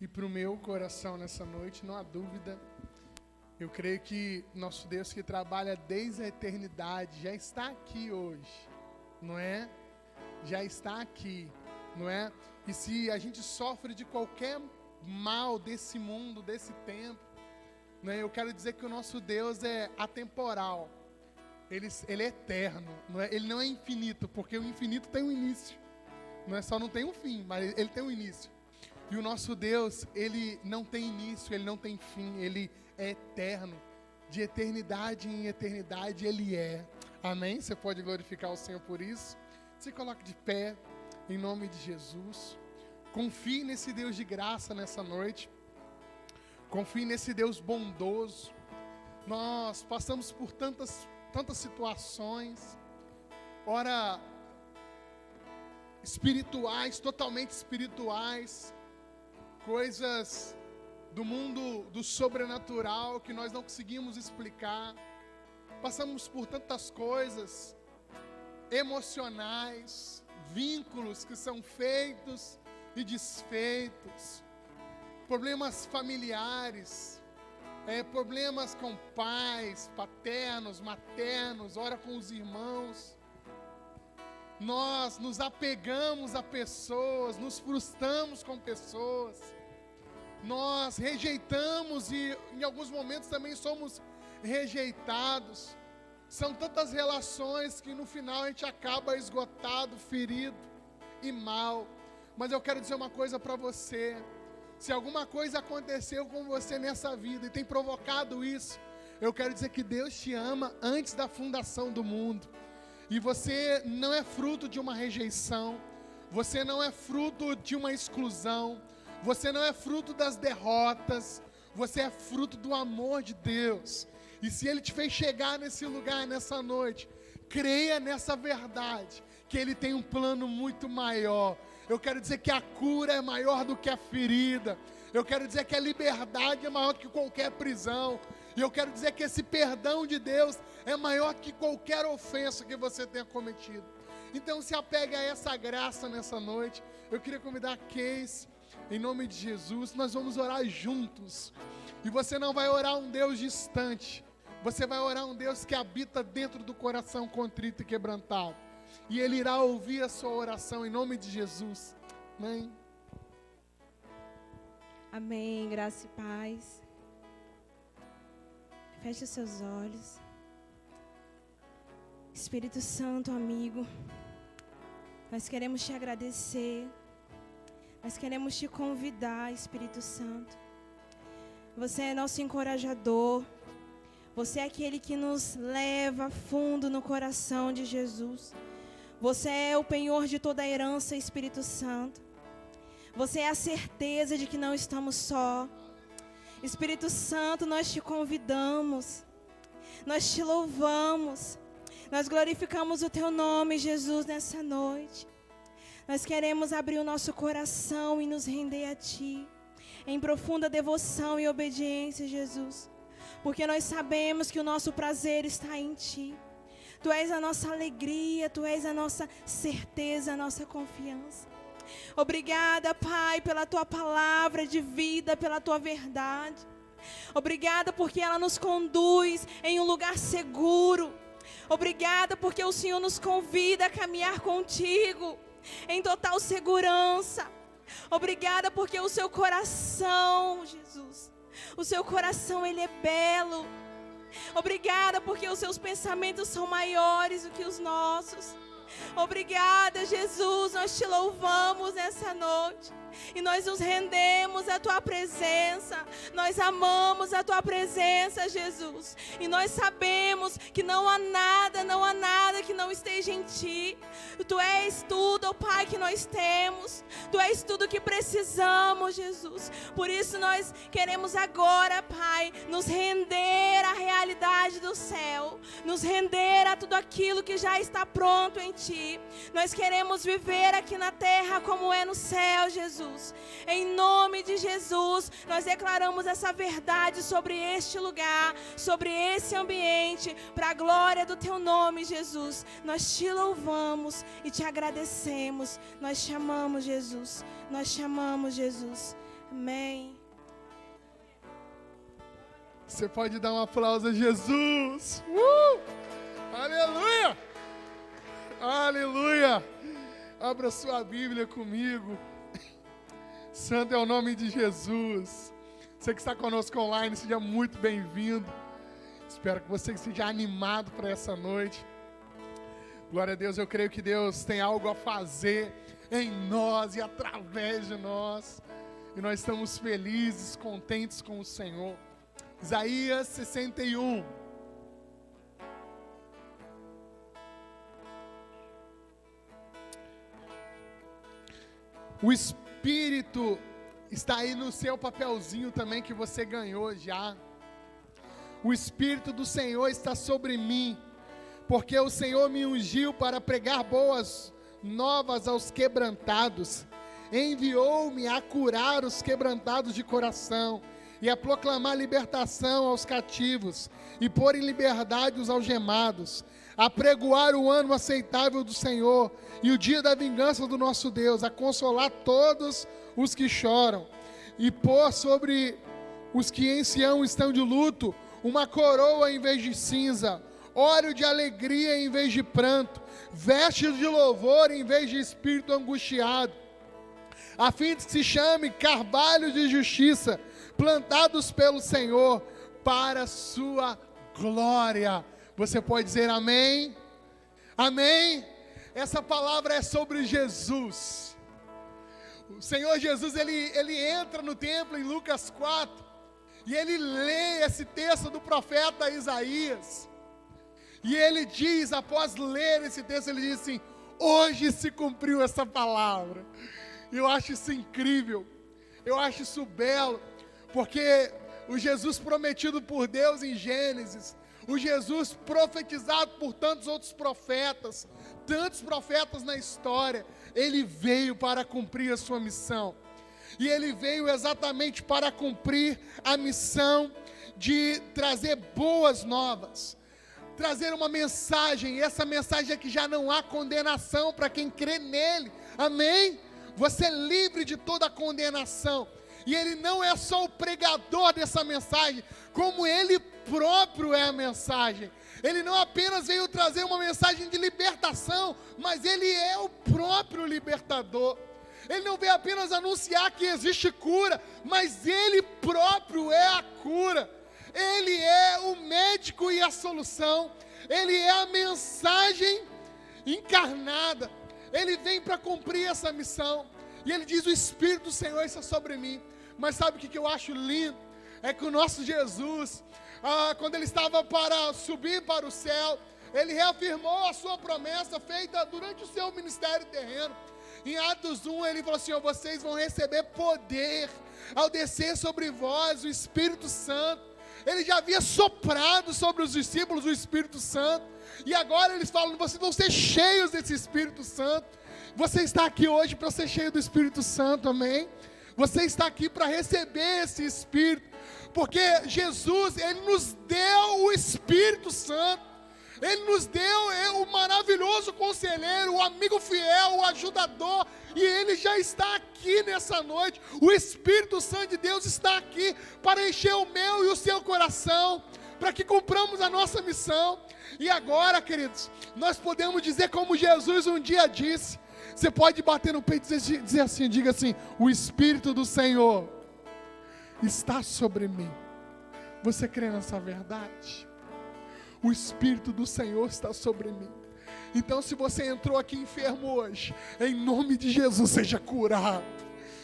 e para o meu coração nessa noite, não há dúvida. Eu creio que nosso Deus que trabalha desde a eternidade já está aqui hoje, não é? Já está aqui, não é? E se a gente sofre de qualquer mal desse mundo, desse tempo, não é? Eu quero dizer que o nosso Deus é atemporal, ele é eterno, não é? Ele não é infinito, porque o infinito tem um início, não é? Só não tem um fim, mas ele tem um início. E o nosso Deus, ele não tem início, ele não tem fim, ele é eterno, de eternidade em eternidade ele é. Amém? Você pode glorificar o Senhor por isso. Se coloque de pé, em nome de Jesus. Confie nesse Deus de graça nessa noite. Confie nesse Deus bondoso. Nós passamos por tantas situações, ora espirituais, totalmente espirituais, coisas do mundo do sobrenatural que nós não conseguimos explicar. Passamos por tantas coisas emocionais, vínculos que são feitos e desfeitos, problemas familiares, problemas com pais, paternos, maternos, ora com os irmãos. Nós nos apegamos a pessoas, nos frustramos com pessoas, nós rejeitamos e em alguns momentos também somos rejeitados. São tantas relações que no final a gente acaba esgotado, ferido e mal. Mas eu quero dizer uma coisa para você: se alguma coisa aconteceu com você nessa vida e tem provocado isso, eu quero dizer que Deus te ama antes da fundação do mundo. E você não é fruto de uma rejeição, você não é fruto de uma exclusão, você não é fruto das derrotas, você é fruto do amor de Deus. E se Ele te fez chegar nesse lugar, nessa noite, creia nessa verdade, que Ele tem um plano muito maior. Eu quero dizer que a cura é maior do que a ferida. Eu quero dizer que a liberdade é maior do que qualquer prisão. E eu quero dizer que esse perdão de Deus é maior que qualquer ofensa que você tenha cometido. Então se apegue a essa graça nessa noite. Eu queria convidar a Keis, em nome de Jesus, nós vamos orar juntos. E você não vai orar um Deus distante, você vai orar um Deus que habita dentro do coração contrito e quebrantado. E Ele irá ouvir a sua oração em nome de Jesus. Amém. Amém, graça e paz. Feche os seus olhos. Espírito Santo, amigo, nós queremos te agradecer. Nós queremos te convidar, Espírito Santo. Você é nosso encorajador. Você é aquele que nos leva fundo no coração de Jesus. Você é o penhor de toda a herança, Espírito Santo. Você é a certeza de que não estamos só. Espírito Santo, nós te convidamos. Nós te louvamos. Nós glorificamos o teu nome, Jesus, nessa noite. Nós queremos abrir o nosso coração e nos render a Ti, em profunda devoção e obediência, Jesus. Porque nós sabemos que o nosso prazer está em Ti. Tu és a nossa alegria, Tu és a nossa certeza, a nossa confiança. Obrigada, Pai, pela Tua palavra de vida, pela Tua verdade. Obrigada porque ela nos conduz em um lugar seguro. Obrigada porque o Senhor nos convida a caminhar contigo em total segurança. Obrigada porque o seu coração, Jesus, o seu coração, ele é belo. Obrigada porque os seus pensamentos são maiores do que os nossos. Obrigada, Jesus, nós te louvamos nessa noite. E nós nos rendemos à Tua presença. Nós amamos a Tua presença, Jesus. E nós sabemos que não há nada que não esteja em Ti. Tu és tudo, ó Pai, que nós temos. Tu és tudo que precisamos, Jesus. Por isso nós queremos agora, Pai, nos render à realidade do céu. Nos render a tudo aquilo que já está pronto em Ti. Nós queremos viver aqui na terra como é no céu, Jesus. Em nome de Jesus, nós declaramos essa verdade sobre este lugar, sobre esse ambiente, para a glória do Teu nome, Jesus. Nós Te louvamos e Te agradecemos. Nós te amamos, Jesus. Nós te amamos, Jesus. Amém. Você pode dar um aplauso a Jesus. Aleluia! Aleluia! Abra sua Bíblia comigo. Santo é o nome de Jesus. Você que está conosco online, seja muito bem-vindo. Espero que você esteja animado para essa noite. Glória a Deus, eu creio que Deus tem algo a fazer em nós e através de nós. E nós estamos felizes, contentes com o Senhor. Isaías 61. O Espírito está aí no seu papelzinho também que você ganhou já. O Espírito do Senhor está sobre mim, porque o Senhor me ungiu para pregar boas novas aos quebrantados. Enviou-me a curar os quebrantados de coração e a proclamar libertação aos cativos e pôr em liberdade os algemados, a pregoar o ano aceitável do Senhor e o dia da vingança do nosso Deus, a consolar todos os que choram e pôr sobre os que em Sião estão de luto uma coroa em vez de cinza, óleo de alegria em vez de pranto, vestes de louvor em vez de espírito angustiado, a fim de que se chame carvalho de justiça, plantados pelo Senhor para a sua glória. Você pode dizer amém? Amém? Essa palavra é sobre Jesus. O Senhor Jesus, ele entra no templo em Lucas 4, e ele lê esse texto do profeta Isaías. E ele diz, após ler esse texto, ele diz assim: hoje se cumpriu essa palavra. Eu acho isso incrível, eu acho isso belo, porque o Jesus prometido por Deus em Gênesis, o Jesus profetizado por tantos outros profetas, tantos profetas na história, ele veio para cumprir a sua missão. E ele veio exatamente para cumprir a missão de trazer boas novas, trazer uma mensagem, e essa mensagem é que já não há condenação para quem crê nele, amém? Você é livre de toda a condenação, e ele não é só o pregador dessa mensagem, como ele próprio é a mensagem. Ele não apenas veio trazer uma mensagem de libertação, mas ele é o próprio libertador. Ele não veio apenas anunciar que existe cura, mas ele próprio é a cura. Ele é o médico e a solução. Ele é a mensagem encarnada. Ele vem para cumprir essa missão. E ele diz: o Espírito do Senhor está sobre mim. Mas sabe o que eu acho lindo? É que o nosso Jesus, quando ele estava para subir para o céu, ele reafirmou a sua promessa feita durante o seu ministério terreno. Em Atos 1 ele falou assim: vocês vão receber poder ao descer sobre vós o Espírito Santo. Ele já havia soprado sobre os discípulos o Espírito Santo, e agora eles falam: vocês vão ser cheios desse Espírito Santo. Você está aqui hoje para ser cheio do Espírito Santo, amém? Você está aqui para receber esse Espírito, porque Jesus, ele nos deu o Espírito Santo. Ele nos deu o maravilhoso conselheiro, o amigo fiel, o ajudador, e ele já está aqui nessa noite. O Espírito Santo de Deus está aqui para encher o meu e o seu coração, para que cumpramos a nossa missão. E agora, queridos, nós podemos dizer como Jesus um dia disse. Você pode bater no peito e dizer assim, diga assim: o Espírito do Senhor está sobre mim. Você crê nessa verdade? O Espírito do Senhor está sobre mim. Então, se você entrou aqui enfermo hoje, em nome de Jesus, seja curado.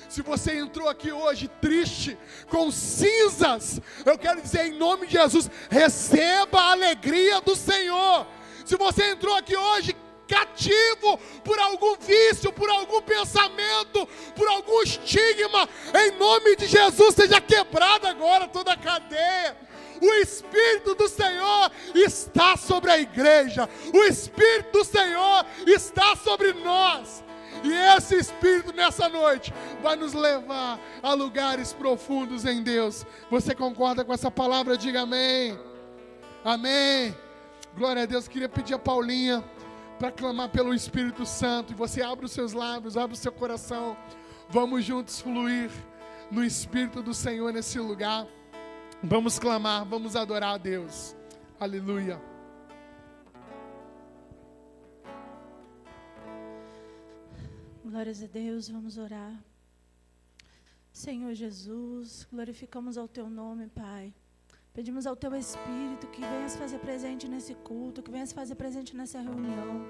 Se você entrou aqui hoje triste, com cinzas, eu quero dizer, em nome de Jesus, receba a alegria do Senhor. Se você entrou aqui hoje cativo por algum vício, por algum pensamento, por algum estigma, em nome de Jesus, seja quebrada agora toda a cadeia. O Espírito do Senhor está sobre a igreja. O Espírito do Senhor está sobre nós. E esse Espírito nessa noite vai nos levar a lugares profundos em Deus. Você concorda com essa palavra? Diga amém. Amém. Glória a Deus. Queria pedir a Paulinha para clamar pelo Espírito Santo. E você abre os seus lábios, abre o seu coração. Vamos juntos fluir no Espírito do Senhor nesse lugar. Vamos clamar, vamos adorar a Deus. Aleluia. Glórias a Deus, vamos orar. Senhor Jesus, glorificamos ao Teu nome, Pai. Pedimos ao Teu Espírito que venha se fazer presente nesse culto, que venha se fazer presente nessa reunião.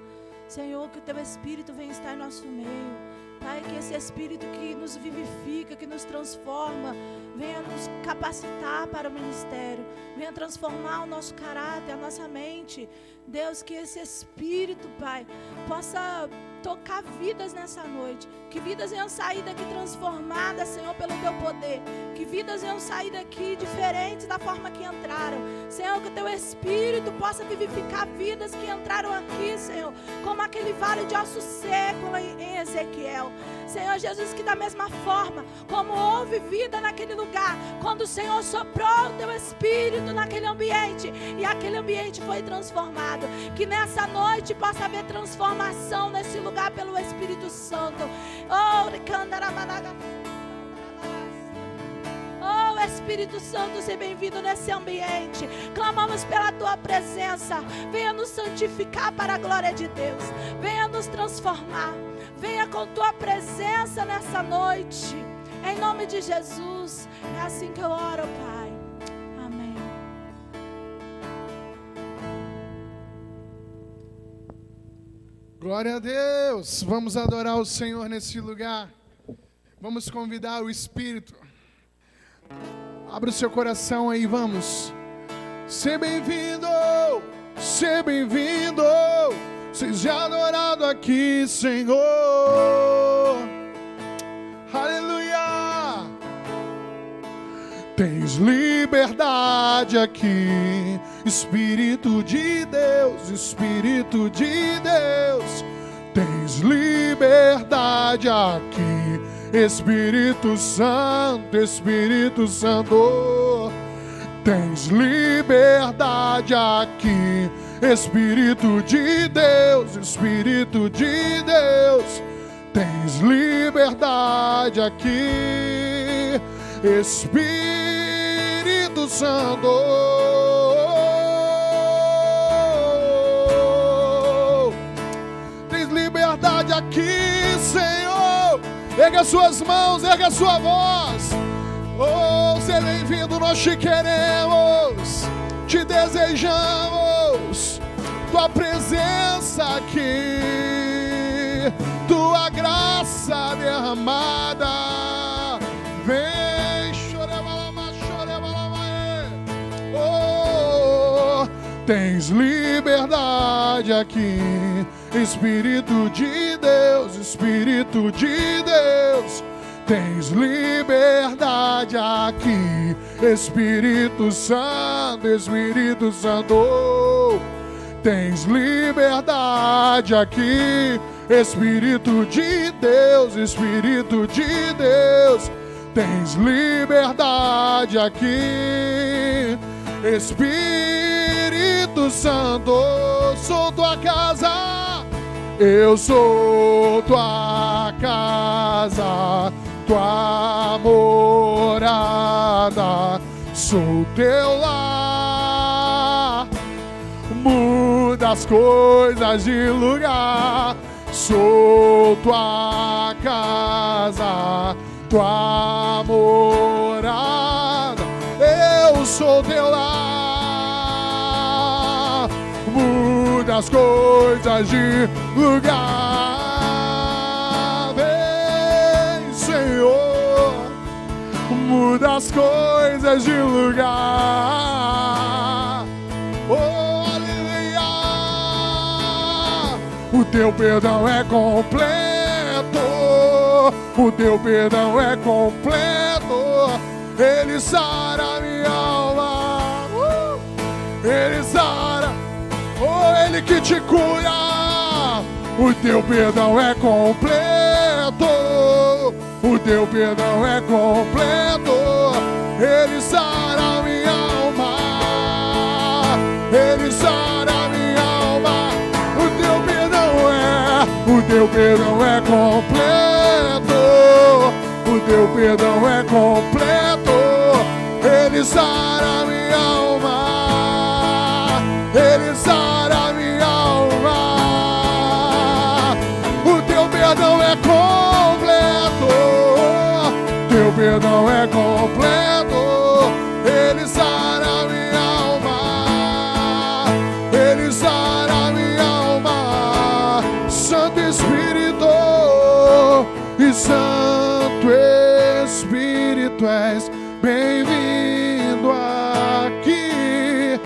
Senhor, que o Teu Espírito venha estar em nosso meio. Pai, que esse Espírito que nos vivifica, que nos transforma, venha nos capacitar para o ministério, venha transformar o nosso caráter, a nossa mente. Deus, que esse Espírito, Pai, possa tocar vidas nessa noite, que vidas venham sair daqui transformadas, Senhor, pelo Teu poder, que vidas venham sair daqui diferentes da forma que entraram. Senhor, que o Teu Espírito possa vivificar vidas que entraram aqui, Senhor, como aquele vale de ossos secos em Ezequiel. Senhor Jesus, que da mesma forma como houve vida naquele lugar, quando o Senhor soprou o Teu Espírito naquele ambiente e aquele ambiente foi transformado, que nessa noite possa haver transformação nesse lugar pelo Espírito Santo. Oh, Espírito Santo, seja bem-vindo nesse ambiente. Clamamos pela Tua presença. Venha nos santificar para a glória de Deus. Venha nos transformar. Venha com Tua presença nessa noite. Em nome de Jesus. É assim que eu oro, Pai. Amém. Glória a Deus. Vamos adorar o Senhor nesse lugar. Vamos convidar o Espírito. Abra o seu coração aí, vamos. Seja bem-vindo, seja bem-vindo. Seja adorado aqui, Senhor. Aleluia. Tens liberdade aqui, Espírito de Deus, Espírito de Deus. Tens liberdade aqui, Espírito Santo, Espírito Santo. Tens liberdade aqui, Espírito de Deus, Espírito de Deus. Tens liberdade aqui, Espírito Santo. Tens liberdade aqui, Senhor. Erga suas mãos, erga sua voz. Oh, seja bem-vindo, nós te queremos, te desejamos. Tua presença aqui, Tua graça derramada. Vem, chorebalama, chorebalama. Oh, tens liberdade aqui, Espírito de Deus, Espírito de Deus. Tens liberdade aqui, Espírito Santo, Espírito Santo. Tens liberdade aqui, Espírito de Deus, Espírito de Deus. Tens liberdade aqui, Espírito Santo. Sou tua casa, eu sou tua casa, tua morada, sou teu lar. Muda as coisas de lugar. Sou tua casa, tua morada, eu sou teu lar. Muda as coisas de lugar. Vem, Senhor, muda as coisas de lugar. Oh, o teu perdão é completo, o teu perdão é completo. Ele sara minha alma, ele sara, oh, ele que te cura. O teu perdão é completo, o teu perdão é completo. Ele sara minha alma, ele sara minha alma. O teu perdão é completo, o teu perdão é completo, Ele sara minha alma, Ele sara minha alma. O teu perdão é completo, teu perdão é completo, Ele sara minha alma, Ele sara minha alma. Santo Espírito e Santo Espírito, és bem-vindo aqui,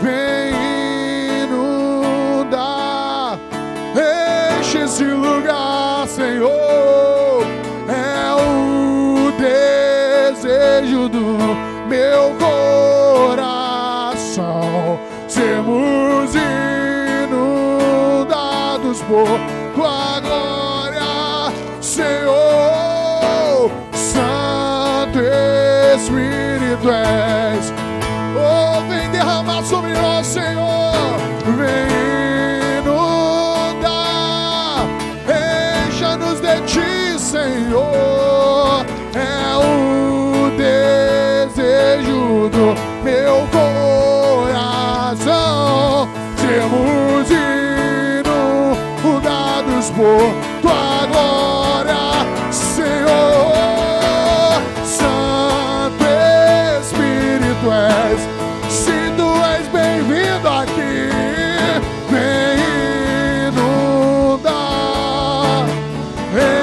vem inundar, enche esse lugar, Senhor, é o desejo do meu coração, sermos inundados por tua glória, Senhor. Santo Espírito és, oh, vem derramar sobre nós, Senhor, vem inundar, encha-nos de ti, Senhor, é o desejo do meu coração, sermos inundados por tua glória, Senhor. Santo Espírito és, se tu és bem-vindo aqui, vem inundar,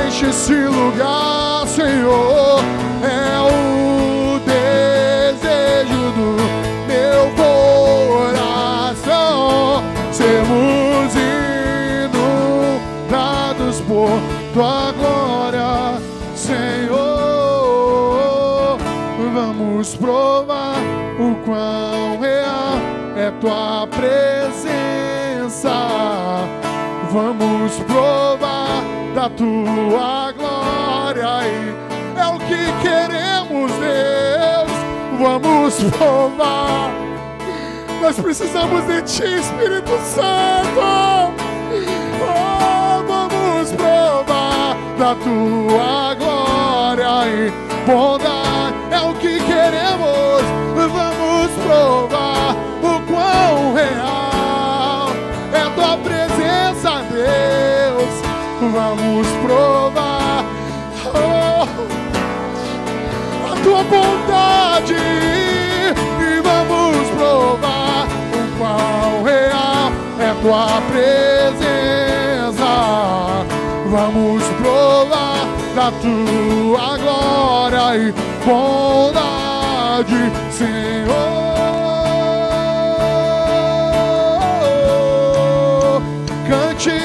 enche esse lugar, Senhor, é o desejo do meu coração, sermos inundados por tua glória, Senhor. Vamos provar o quão real é tua presença, vamos provar da tua glória, e é o que queremos, Deus, vamos provar. Nós precisamos de ti, Espírito Santo. Oh, vamos provar da tua glória e bondade, é o que queremos. Vamos provar o quão real é tua presença, Deus. Vamos provar a tua bondade e vamos provar o quão real é tua presença. Vamos provar da tua glória e bondade, Senhor. Cante,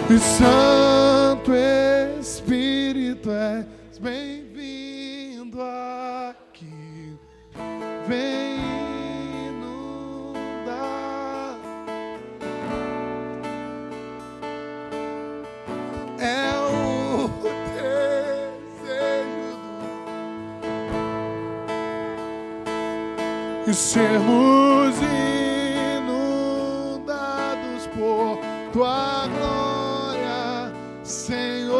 e Santo Espírito és bem-vindo aqui, vem inundar, é o desejo e sermos inundados por tua glória, Senhor.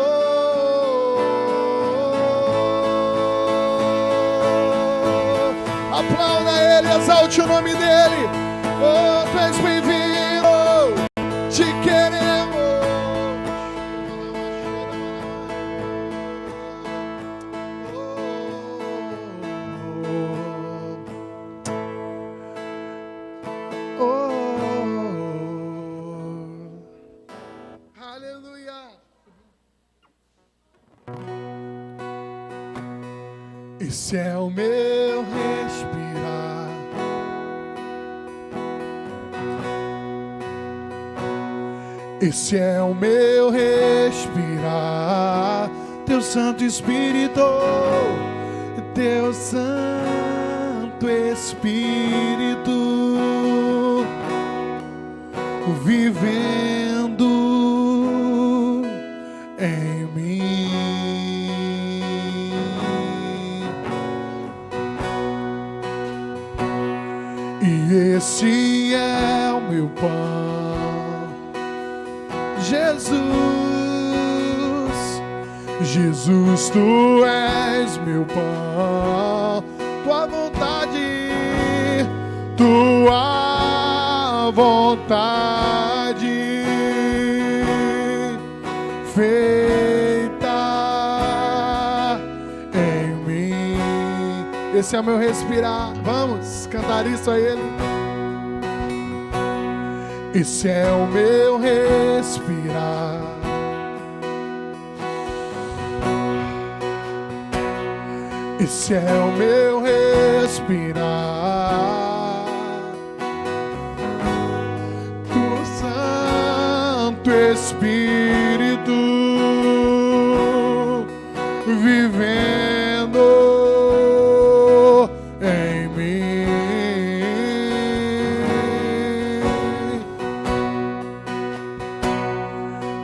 Aplauda Ele, exalte o nome dEle. Oh, tu és bem-vindo, te queremos. Esse é o meu respirar, esse é o meu respirar, teu Santo Espírito, teu Santo Espírito, vivendo em mim. E esse é o meu pão, Jesus, Jesus, tu és meu pão, tua vontade, tua vontade feita em mim. Esse é o meu respirar. Vamos cantar isso a Ele. Esse é o meu respirar. Esse é o meu respirar. Tu Santo Espírito vivendo em mim.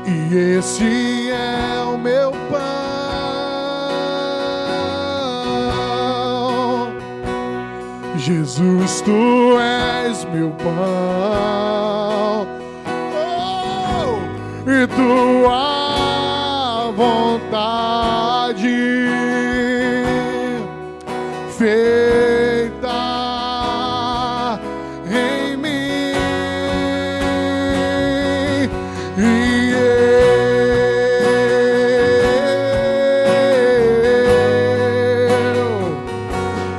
E esse é o meu pão. Jesus, tu és meu pão, oh, e tua vontade feita em mim. E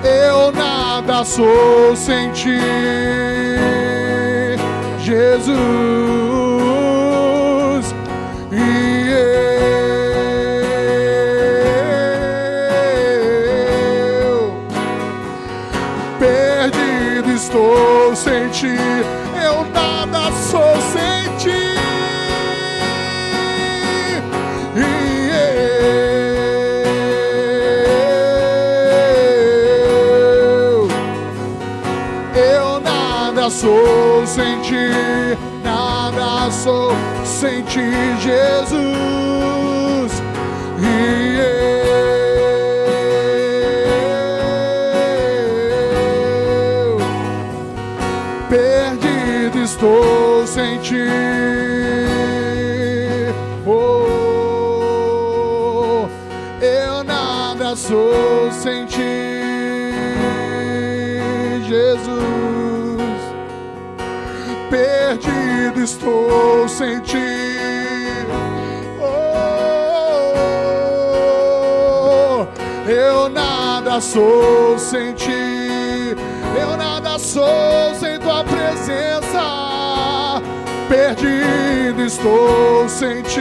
eu nada sou sem ti, Jesus. E eu perdido estou sem ti, eu nada sou sem ti. Sou sem ti, nada sou sem ti, Jesus. E eu perdido estou sem ti. Oh, eu nada sou sem ti, Jesus. Perdido estou sem ti. Oh, eu nada sou sem ti. Eu nada sou sem tua presença. Perdido estou sem ti.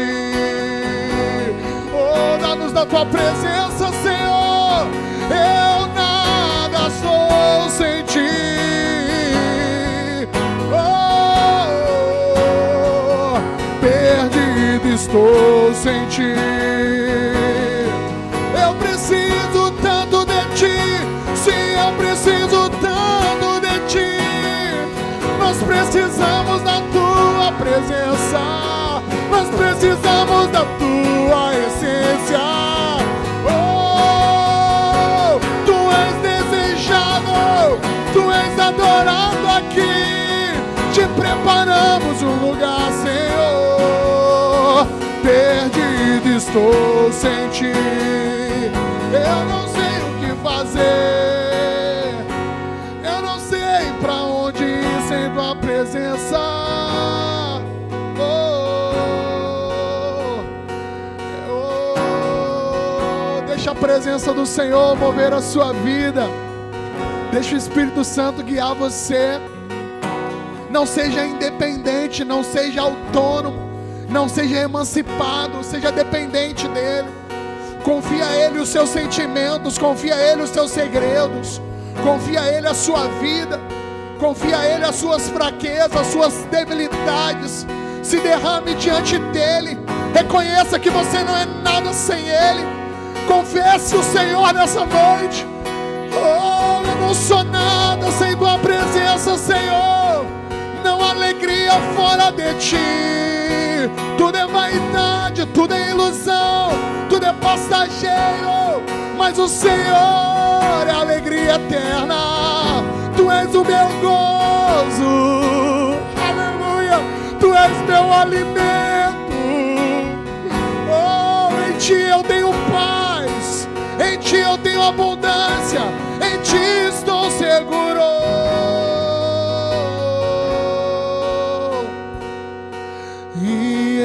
Oh, dá-nos da tua presença, Senhor. Eu nada sou sem ti. Perdido estou sem ti. Eu preciso tanto de ti. Sim, eu preciso tanto de ti. Nós precisamos da tua presença. Nós precisamos da tua essência. Oh, tu és desejado, tu és adorado aqui. Te preparamos um lugar, Senhor. Perdido estou sem ti. Eu não sei o que fazer. Eu não sei pra onde ir sem tua presença. Deixa a presença do Senhor mover a sua vida. Deixa o Espírito Santo guiar você. Não seja independente, não seja autônomo, não seja emancipado, seja dependente dele. Confia a ele os seus sentimentos, confia a ele os seus segredos, confia a ele a sua vida, confia a ele as suas fraquezas, as suas debilidades. Se derrame diante dele, reconheça que você não é nada sem ele. Confesse o Senhor nessa noite. Oh, eu não sou nada sem tua presença, Senhor. Não há alegria fora de ti. Tudo é vaidade, tudo é ilusão, tudo é passageiro, mas o Senhor é a alegria eterna. Tu és o meu gozo, aleluia. Tu és meu alimento. Oh, em ti eu tenho abundância, em ti estou seguro. E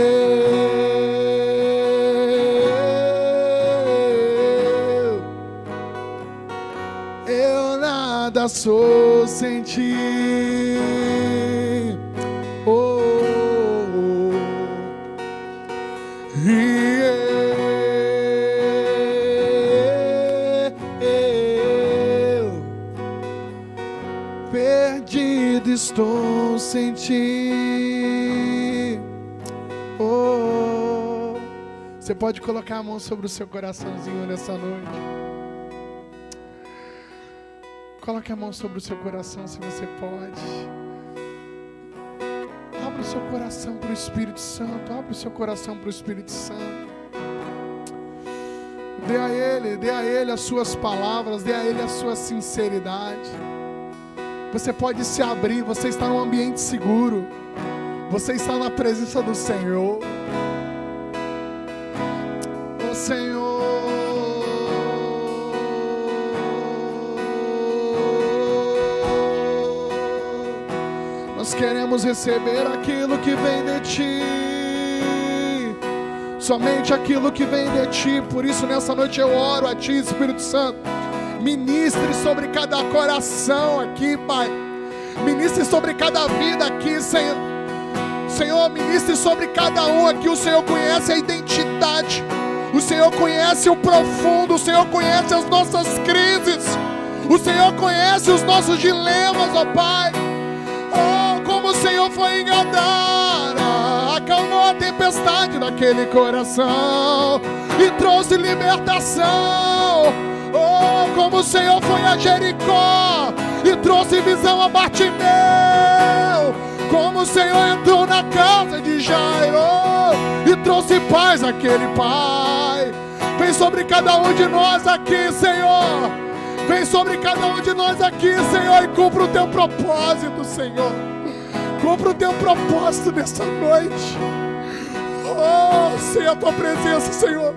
eu nada sou sem ti. Perdido estou sem ti. Oh. Você pode colocar a mão sobre o seu coraçãozinho nessa noite. Coloque a mão sobre o seu coração se você pode. Abra o seu coração para o Espírito Santo. Abra o seu coração para o Espírito Santo. Dê a Ele as suas palavras, dê a Ele a sua sinceridade. Você pode se abrir, você está num ambiente seguro. Você está na presença do Senhor. Ó Senhor. Nós queremos receber aquilo que vem de ti. Somente aquilo que vem de ti. Por isso nessa noite eu oro a ti, Espírito Santo. Ministre sobre cada coração aqui, Pai. Ministre sobre cada vida aqui, Senhor. Senhor, ministre sobre cada um aqui. O Senhor conhece a identidade. O Senhor conhece o profundo. O Senhor conhece as nossas crises. O Senhor conhece os nossos dilemas, ó Pai. Oh, como o Senhor foi enganar. Acalmou a tempestade naquele coração e trouxe libertação. Oh, como o Senhor foi a Jericó e trouxe visão a Bartimeu. Como o Senhor entrou na casa de Jairo e trouxe paz àquele pai. Vem sobre cada um de nós aqui, Senhor. Vem sobre cada um de nós aqui, Senhor, e cumpra o teu propósito, Senhor. Cumpra o teu propósito nessa noite. Oh, sem a tua presença, Senhor.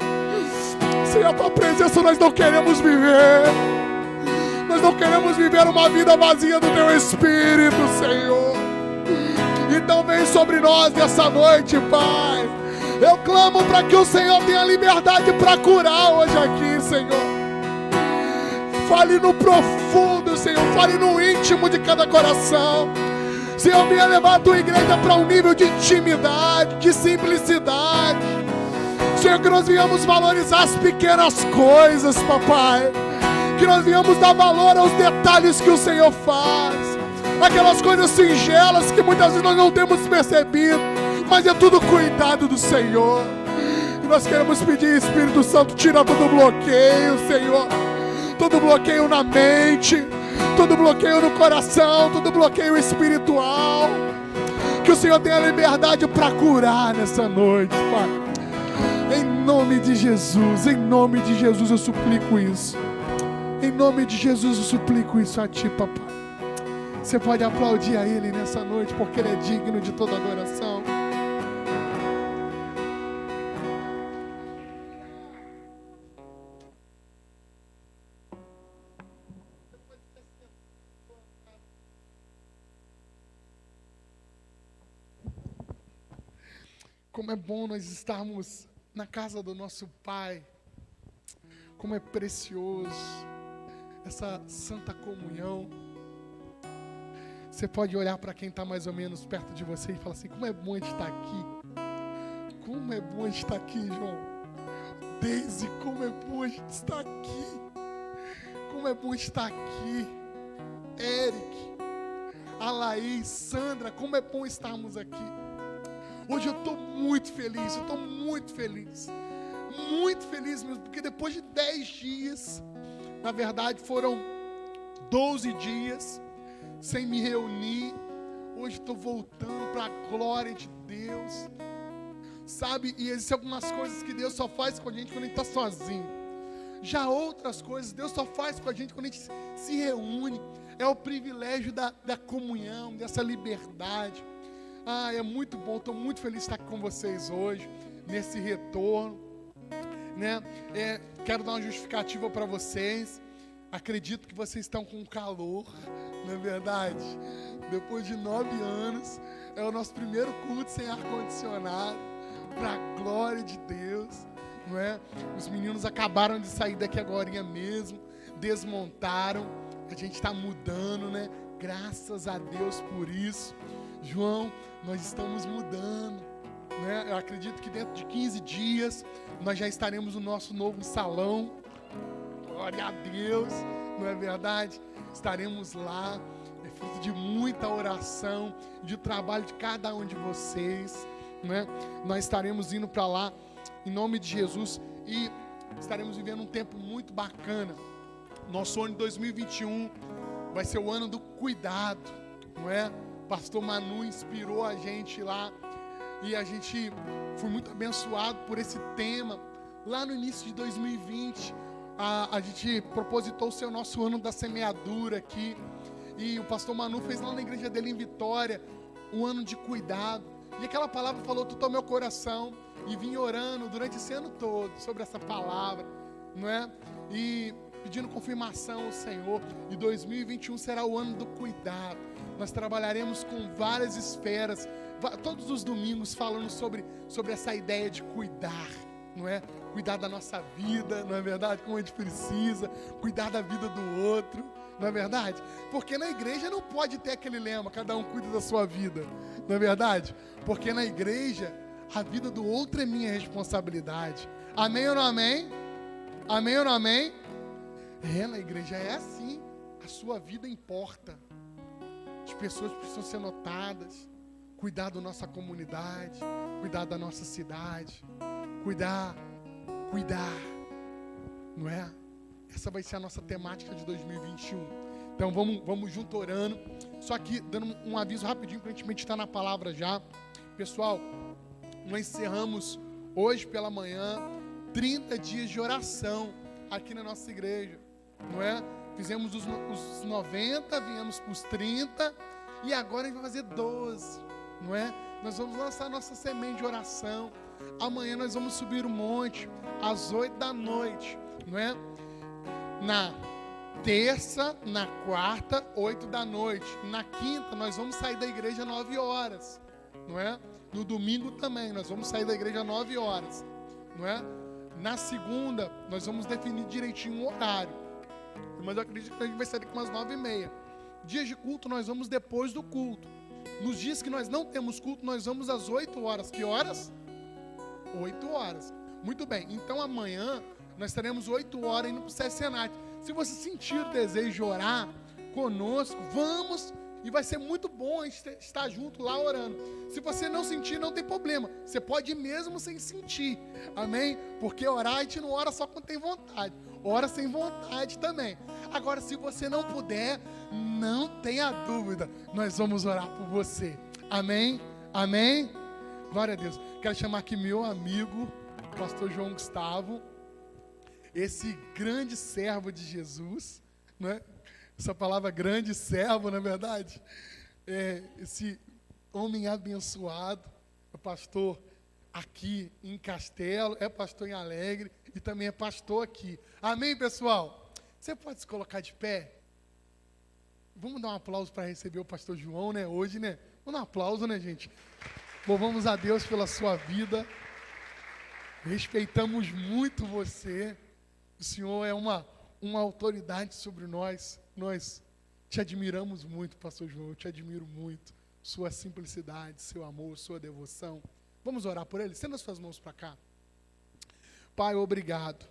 Sem a tua presença nós não queremos viver. Nós não queremos viver uma vida vazia do teu Espírito, Senhor. Então vem sobre nós nessa noite, Pai. Eu clamo para que o Senhor tenha liberdade para curar hoje aqui, Senhor. Fale no profundo, Senhor. Fale no íntimo de cada coração. Senhor, venha levar a tua igreja para um nível de intimidade, de simplicidade. Senhor, que nós venhamos valorizar as pequenas coisas, papai. Que nós venhamos dar valor aos detalhes que o Senhor faz. Aquelas coisas singelas que muitas vezes nós não temos percebido, mas é tudo cuidado do Senhor. E nós queremos pedir, Espírito Santo, tira todo bloqueio, Senhor. Todo bloqueio na mente, todo bloqueio no coração, todo bloqueio espiritual. Que o Senhor tenha liberdade para curar nessa noite, Pai. Em nome de Jesus eu suplico isso. Em nome de Jesus eu suplico isso a ti, papai. Você pode aplaudir a Ele nessa noite, porque Ele é digno de toda adoração. Como é bom nós estarmos na casa do nosso Pai. Como é precioso essa santa comunhão. Você pode olhar para quem está mais ou menos perto de você e falar assim: como é bom estar aqui. Como é bom estar aqui, João. Deise, como é bom estar aqui. Como é bom estar aqui. Eric, a Laís, Sandra, como é bom estarmos aqui. Hoje eu estou muito feliz, muito feliz mesmo, porque depois de 10 dias, na verdade foram 12 dias, sem me reunir, hoje estou voltando para a glória de Deus, sabe, e existem algumas coisas que Deus só faz com a gente quando a gente está sozinho, já outras coisas Deus só faz com a gente quando a gente se reúne, é o privilégio da comunhão, dessa liberdade. É muito bom, estou muito feliz de estar aqui com vocês hoje, nesse retorno. né? Quero dar uma justificativa para vocês. Acredito que vocês estão com calor, não é verdade? Depois de 9 anos, é o nosso primeiro culto sem ar-condicionado, para a glória de Deus, não é? Os meninos acabaram de sair daqui agorinha mesmo, desmontaram, a gente está mudando, né? Graças a Deus por isso. João, nós estamos mudando, né? Eu acredito que dentro de 15 dias, nós já estaremos no nosso novo salão. Glória a Deus, não é verdade? Estaremos lá, é fruto de muita oração, de trabalho de cada um de vocês, né? Nós estaremos indo para lá, em nome de Jesus, e estaremos vivendo um tempo muito bacana. Nosso ano de 2021 vai ser o ano do cuidado, não é? Pastor Manu inspirou a gente lá, e a gente foi muito abençoado por esse tema. Lá no início de 2020, a gente propositou ser o nosso ano da semeadura aqui, e o pastor Manu fez lá na igreja dele em Vitória, um ano de cuidado, e aquela palavra falou tudo ao meu coração, e vim orando durante esse ano todo sobre essa palavra, não é? E pedindo confirmação ao Senhor, e 2021 será o ano do cuidado. Nós trabalharemos com várias esferas, todos os domingos falando sobre essa ideia de cuidar, não é? Cuidar da nossa vida, não é verdade? Como a gente precisa, cuidar da vida do outro, não é verdade? Porque na igreja não pode ter aquele lema, cada um cuida da sua vida, não é verdade? Porque na igreja, a vida do outro é minha responsabilidade. Amém ou não amém? Amém ou não amém? Na igreja é assim, a sua vida importa. As pessoas precisam ser notadas, cuidar da nossa comunidade, cuidar da nossa cidade, cuidar, não é? Essa vai ser a nossa temática de 2021. Então vamos junto orando. Só que dando um aviso rapidinho para a gente meditar na palavra já. Pessoal, nós encerramos hoje pela manhã 30 dias de oração aqui na nossa igreja, não é? Fizemos os 90, viemos para os 30 e agora a gente vai fazer 12, não é? Nós vamos lançar nossa semente de oração. Amanhã nós vamos subir o monte às 8 da noite, não é? Na terça, na quarta, 8 da noite. Na quinta nós vamos sair da igreja 9 horas, não é? No domingo também nós vamos sair da igreja 9 horas, não é? Na segunda nós vamos definir direitinho um horário, mas eu acredito que a gente vai sair daqui umas 9h30. Dias de culto nós vamos depois do culto. Nos dias que nós não temos culto, nós vamos às 8 horas. Que horas? 8 horas. Muito bem, então amanhã nós estaremos 8 horas indo para o CSNAT. Se você sentir o desejo de orar conosco, vamos, e vai ser muito bom a gente estar junto lá orando. Se você não sentir, não tem problema, você pode ir mesmo sem sentir, amém? Porque orar, a gente não ora só quando tem vontade, ora sem vontade também. Agora, se você não puder, não tenha dúvida, nós vamos orar por você, amém? Amém? Glória a Deus. Quero chamar aqui meu amigo, pastor João Gustavo, esse grande servo de Jesus, não é? Essa palavra grande servo, não é verdade? Esse homem abençoado, é pastor aqui em Castelo, é pastor em Alegre e também é pastor aqui. Amém, pessoal? Você pode se colocar de pé? Vamos dar um aplauso para receber o pastor João, né? Hoje, né? Vamos dar um aplauso, né, gente? Louvamos a Deus pela sua vida. Respeitamos muito você. O Senhor é uma autoridade sobre nós. Nós te admiramos muito, pastor João. Eu te admiro muito. Sua simplicidade, seu amor, sua devoção. Vamos orar por ele? Estenda as suas mãos para cá. Pai, obrigado.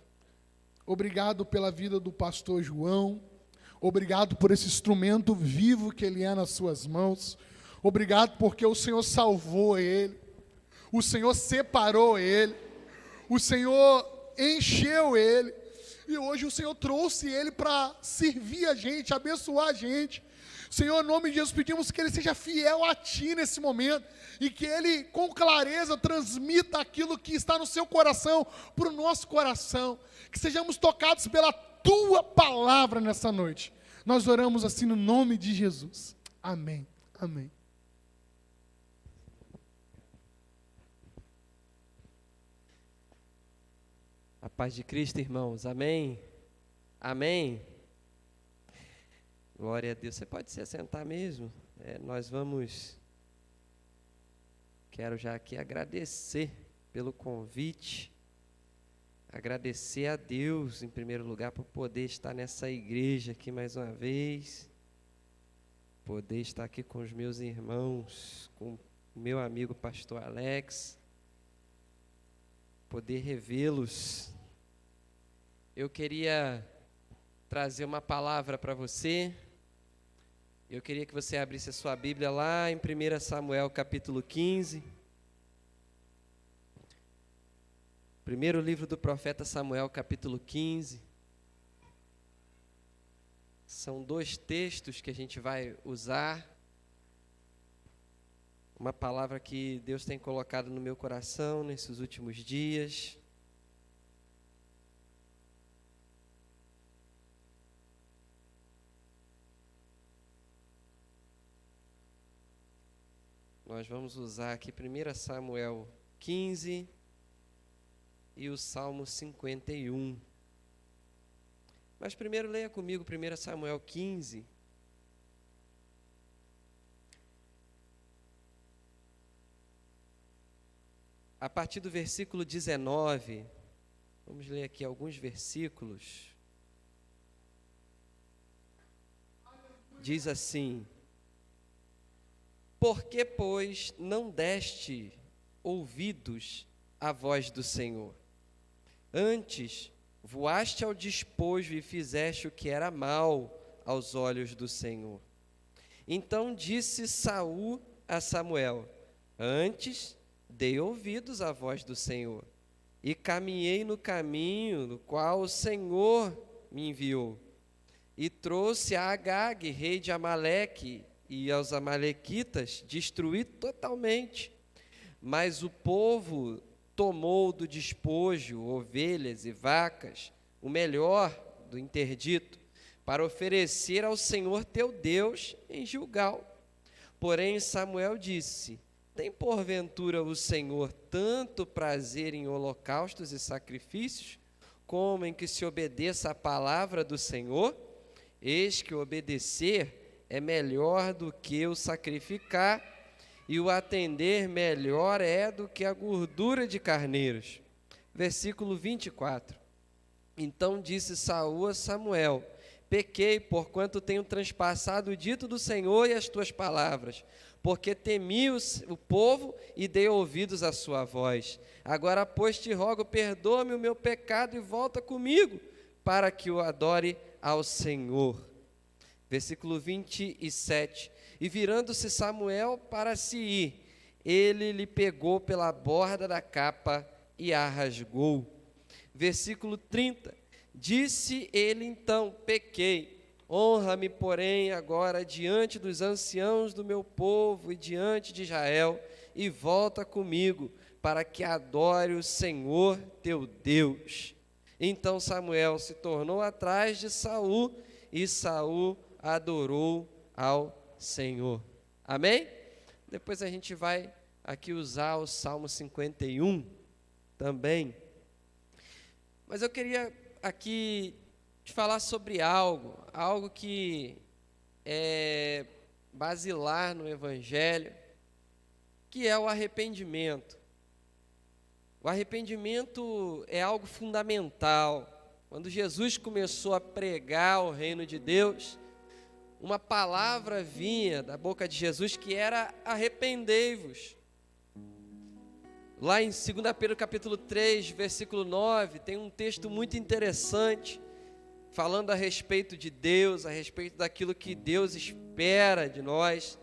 Obrigado pela vida do pastor João. Obrigado por esse instrumento vivo que ele é nas suas mãos. Obrigado porque o Senhor salvou ele. O Senhor separou ele. O Senhor encheu ele. E hoje o Senhor trouxe ele para servir a gente, abençoar a gente. Senhor, em nome de Jesus, pedimos que ele seja fiel a Ti nesse momento. E que ele, com clareza, transmita aquilo que está no seu coração para o nosso coração. Que sejamos tocados pela Tua palavra nessa noite. Nós oramos assim no nome de Jesus. Amém. Amém. A paz de Cristo, irmãos. Amém? Amém? Glória a Deus. Você pode se assentar mesmo? Quero já aqui agradecer pelo convite. Agradecer a Deus, em primeiro lugar, por poder estar nessa igreja aqui mais uma vez. Poder estar aqui com os meus irmãos, com o meu amigo pastor Alex. Poder revê-los. Eu queria trazer uma palavra para você. Eu queria que você abrisse a sua Bíblia lá em 1 Samuel capítulo 15. Primeiro livro do profeta Samuel, capítulo 15. São 2 textos que a gente vai usar. Uma palavra que Deus tem colocado no meu coração nesses últimos dias. Nós vamos usar aqui 1 Samuel 15 e o Salmo 51. Mas primeiro leia comigo 1 Samuel 15. A partir do versículo 19, vamos ler aqui alguns versículos. Diz assim: Por que, pois, não deste ouvidos à voz do Senhor? Antes, voaste ao despojo e fizeste o que era mal aos olhos do Senhor. Então disse Saul a Samuel: Antes dei ouvidos à voz do Senhor, e caminhei no caminho no qual o Senhor me enviou, e trouxe a Agag, rei de Amaleque, e aos amalequitas destruí totalmente. Mas o povo tomou do despojo ovelhas e vacas, o melhor do interdito, para oferecer ao Senhor teu Deus em Gilgal. Porém Samuel disse: Tem porventura o Senhor tanto prazer em holocaustos e sacrifícios, como em que se obedeça à palavra do Senhor? Eis que obedecer é melhor do que o sacrificar, e o atender melhor é do que a gordura de carneiros. Versículo 24. Então disse Saul a Samuel: Pequei, porquanto tenho transpassado o dito do Senhor e as tuas palavras, porque temi o povo e dei ouvidos à sua voz. Agora, pois, te rogo, perdoa-me o meu pecado e volta comigo, para que eu adore ao Senhor. Versículo 27. E virando-se Samuel para se ir, ele lhe pegou pela borda da capa e a rasgou. Versículo 30. Disse ele então: Pequei. Honra-me, porém, agora diante dos anciãos do meu povo e diante de Israel, e volta comigo, para que adore o Senhor teu Deus. Então Samuel se tornou atrás de Saul, e Saul adorou ao Senhor. Amém? Depois a gente vai aqui usar o Salmo 51 também. Mas eu queria aqui te falar sobre algo que é basilar no Evangelho, que é o arrependimento. O arrependimento é algo fundamental. Quando Jesus começou a pregar o reino de Deus, uma palavra vinha da boca de Jesus que era: arrependei-vos. Lá em 2 Pedro capítulo 3, versículo 9, tem um texto muito interessante, falando a respeito de Deus, a respeito daquilo que Deus espera de nós,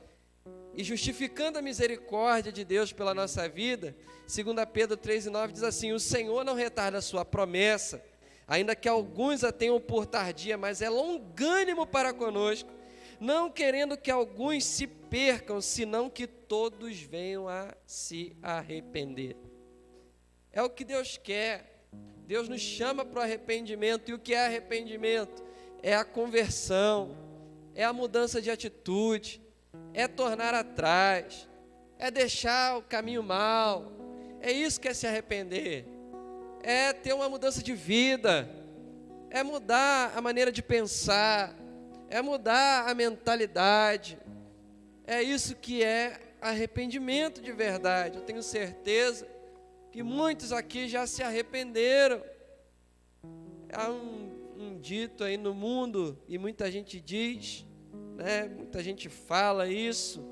e justificando a misericórdia de Deus pela nossa vida. 2 Pedro 3:9 diz assim: O Senhor não retarda a sua promessa, ainda que alguns a tenham por tardia, mas é longânimo para conosco, não querendo que alguns se percam, senão que todos venham a se arrepender. É o que Deus quer. Deus nos chama para o arrependimento. E o que é arrependimento? É a conversão, é a mudança de atitude, é tornar atrás, é deixar o caminho mau. É isso que é se arrepender. é ter uma mudança de vida, é mudar a maneira de pensar, é mudar a mentalidade. É isso que é arrependimento de verdade. Eu tenho certeza que muitos aqui já se arrependeram. Há um dito aí no mundo, e muita gente diz, né, muita gente fala isso,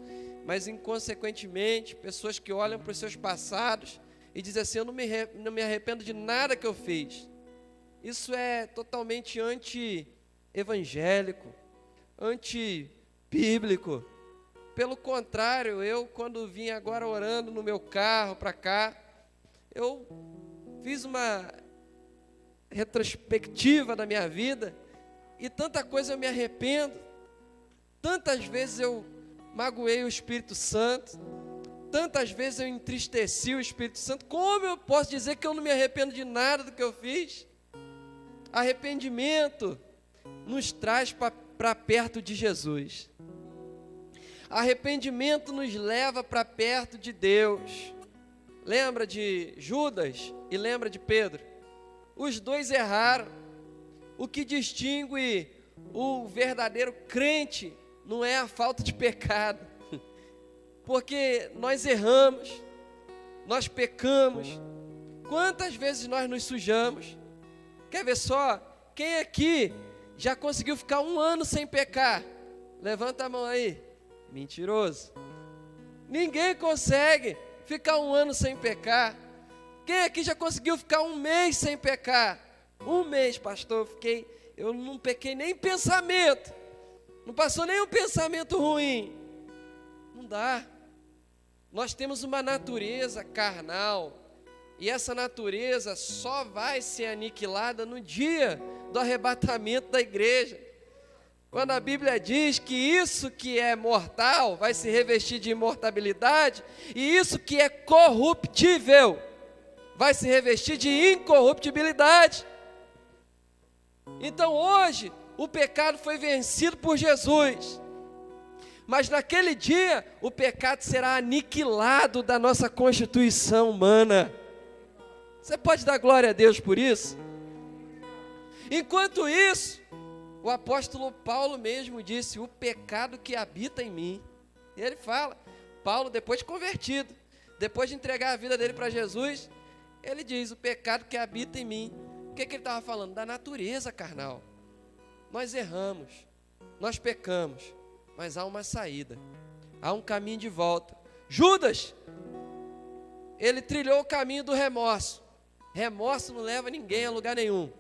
mas inconsequentemente, pessoas que olham para os seus passados e dizem assim: eu não me arrependo de nada que eu fiz. Isso é totalmente anti-evangélico, anti-bíblico. Pelo contrário, eu, quando vim agora orando no meu carro para cá, eu fiz uma retrospectiva da minha vida, e tanta coisa eu me arrependo, tantas vezes eu magoei o Espírito Santo, tantas vezes eu entristeci o Espírito Santo. Como eu posso dizer que eu não me arrependo de nada do que eu fiz? Arrependimento nos traz para perto de Jesus. Arrependimento nos leva para perto de Deus. Lembra de Judas e lembra de Pedro? Os dois erraram. O que distingue o verdadeiro crente não é a falta de pecado, porque nós erramos, nós pecamos. Quantas vezes nós nos sujamos? Quer ver só? Quem aqui já conseguiu ficar 1 ano sem pecar? Levanta a mão aí. Mentiroso. Ninguém consegue ficar 1 ano sem pecar. Quem aqui já conseguiu ficar 1 mês sem pecar? 1 mês, pastor, eu não pequei nem pensamento. Não passou nenhum pensamento ruim. Não dá. Nós temos uma natureza carnal, e essa natureza só vai ser aniquilada no dia do arrebatamento da igreja. Quando a Bíblia diz que isso que é mortal vai se revestir de imortalidade, e isso que é corruptível vai se revestir de incorruptibilidade. Então hoje o pecado foi vencido por Jesus, mas naquele dia o pecado será aniquilado da nossa constituição humana. Você pode dar glória a Deus por isso? Enquanto isso, o apóstolo Paulo mesmo disse: o pecado que habita em mim. E ele fala, Paulo, depois de convertido, depois de entregar a vida dele para Jesus, ele diz: o pecado que habita em mim. O que ele estava falando? Da natureza carnal. Nós erramos, nós pecamos, mas há uma saída, há um caminho de volta. Judas, ele trilhou o caminho do remorso. Remorso não leva ninguém a lugar nenhum.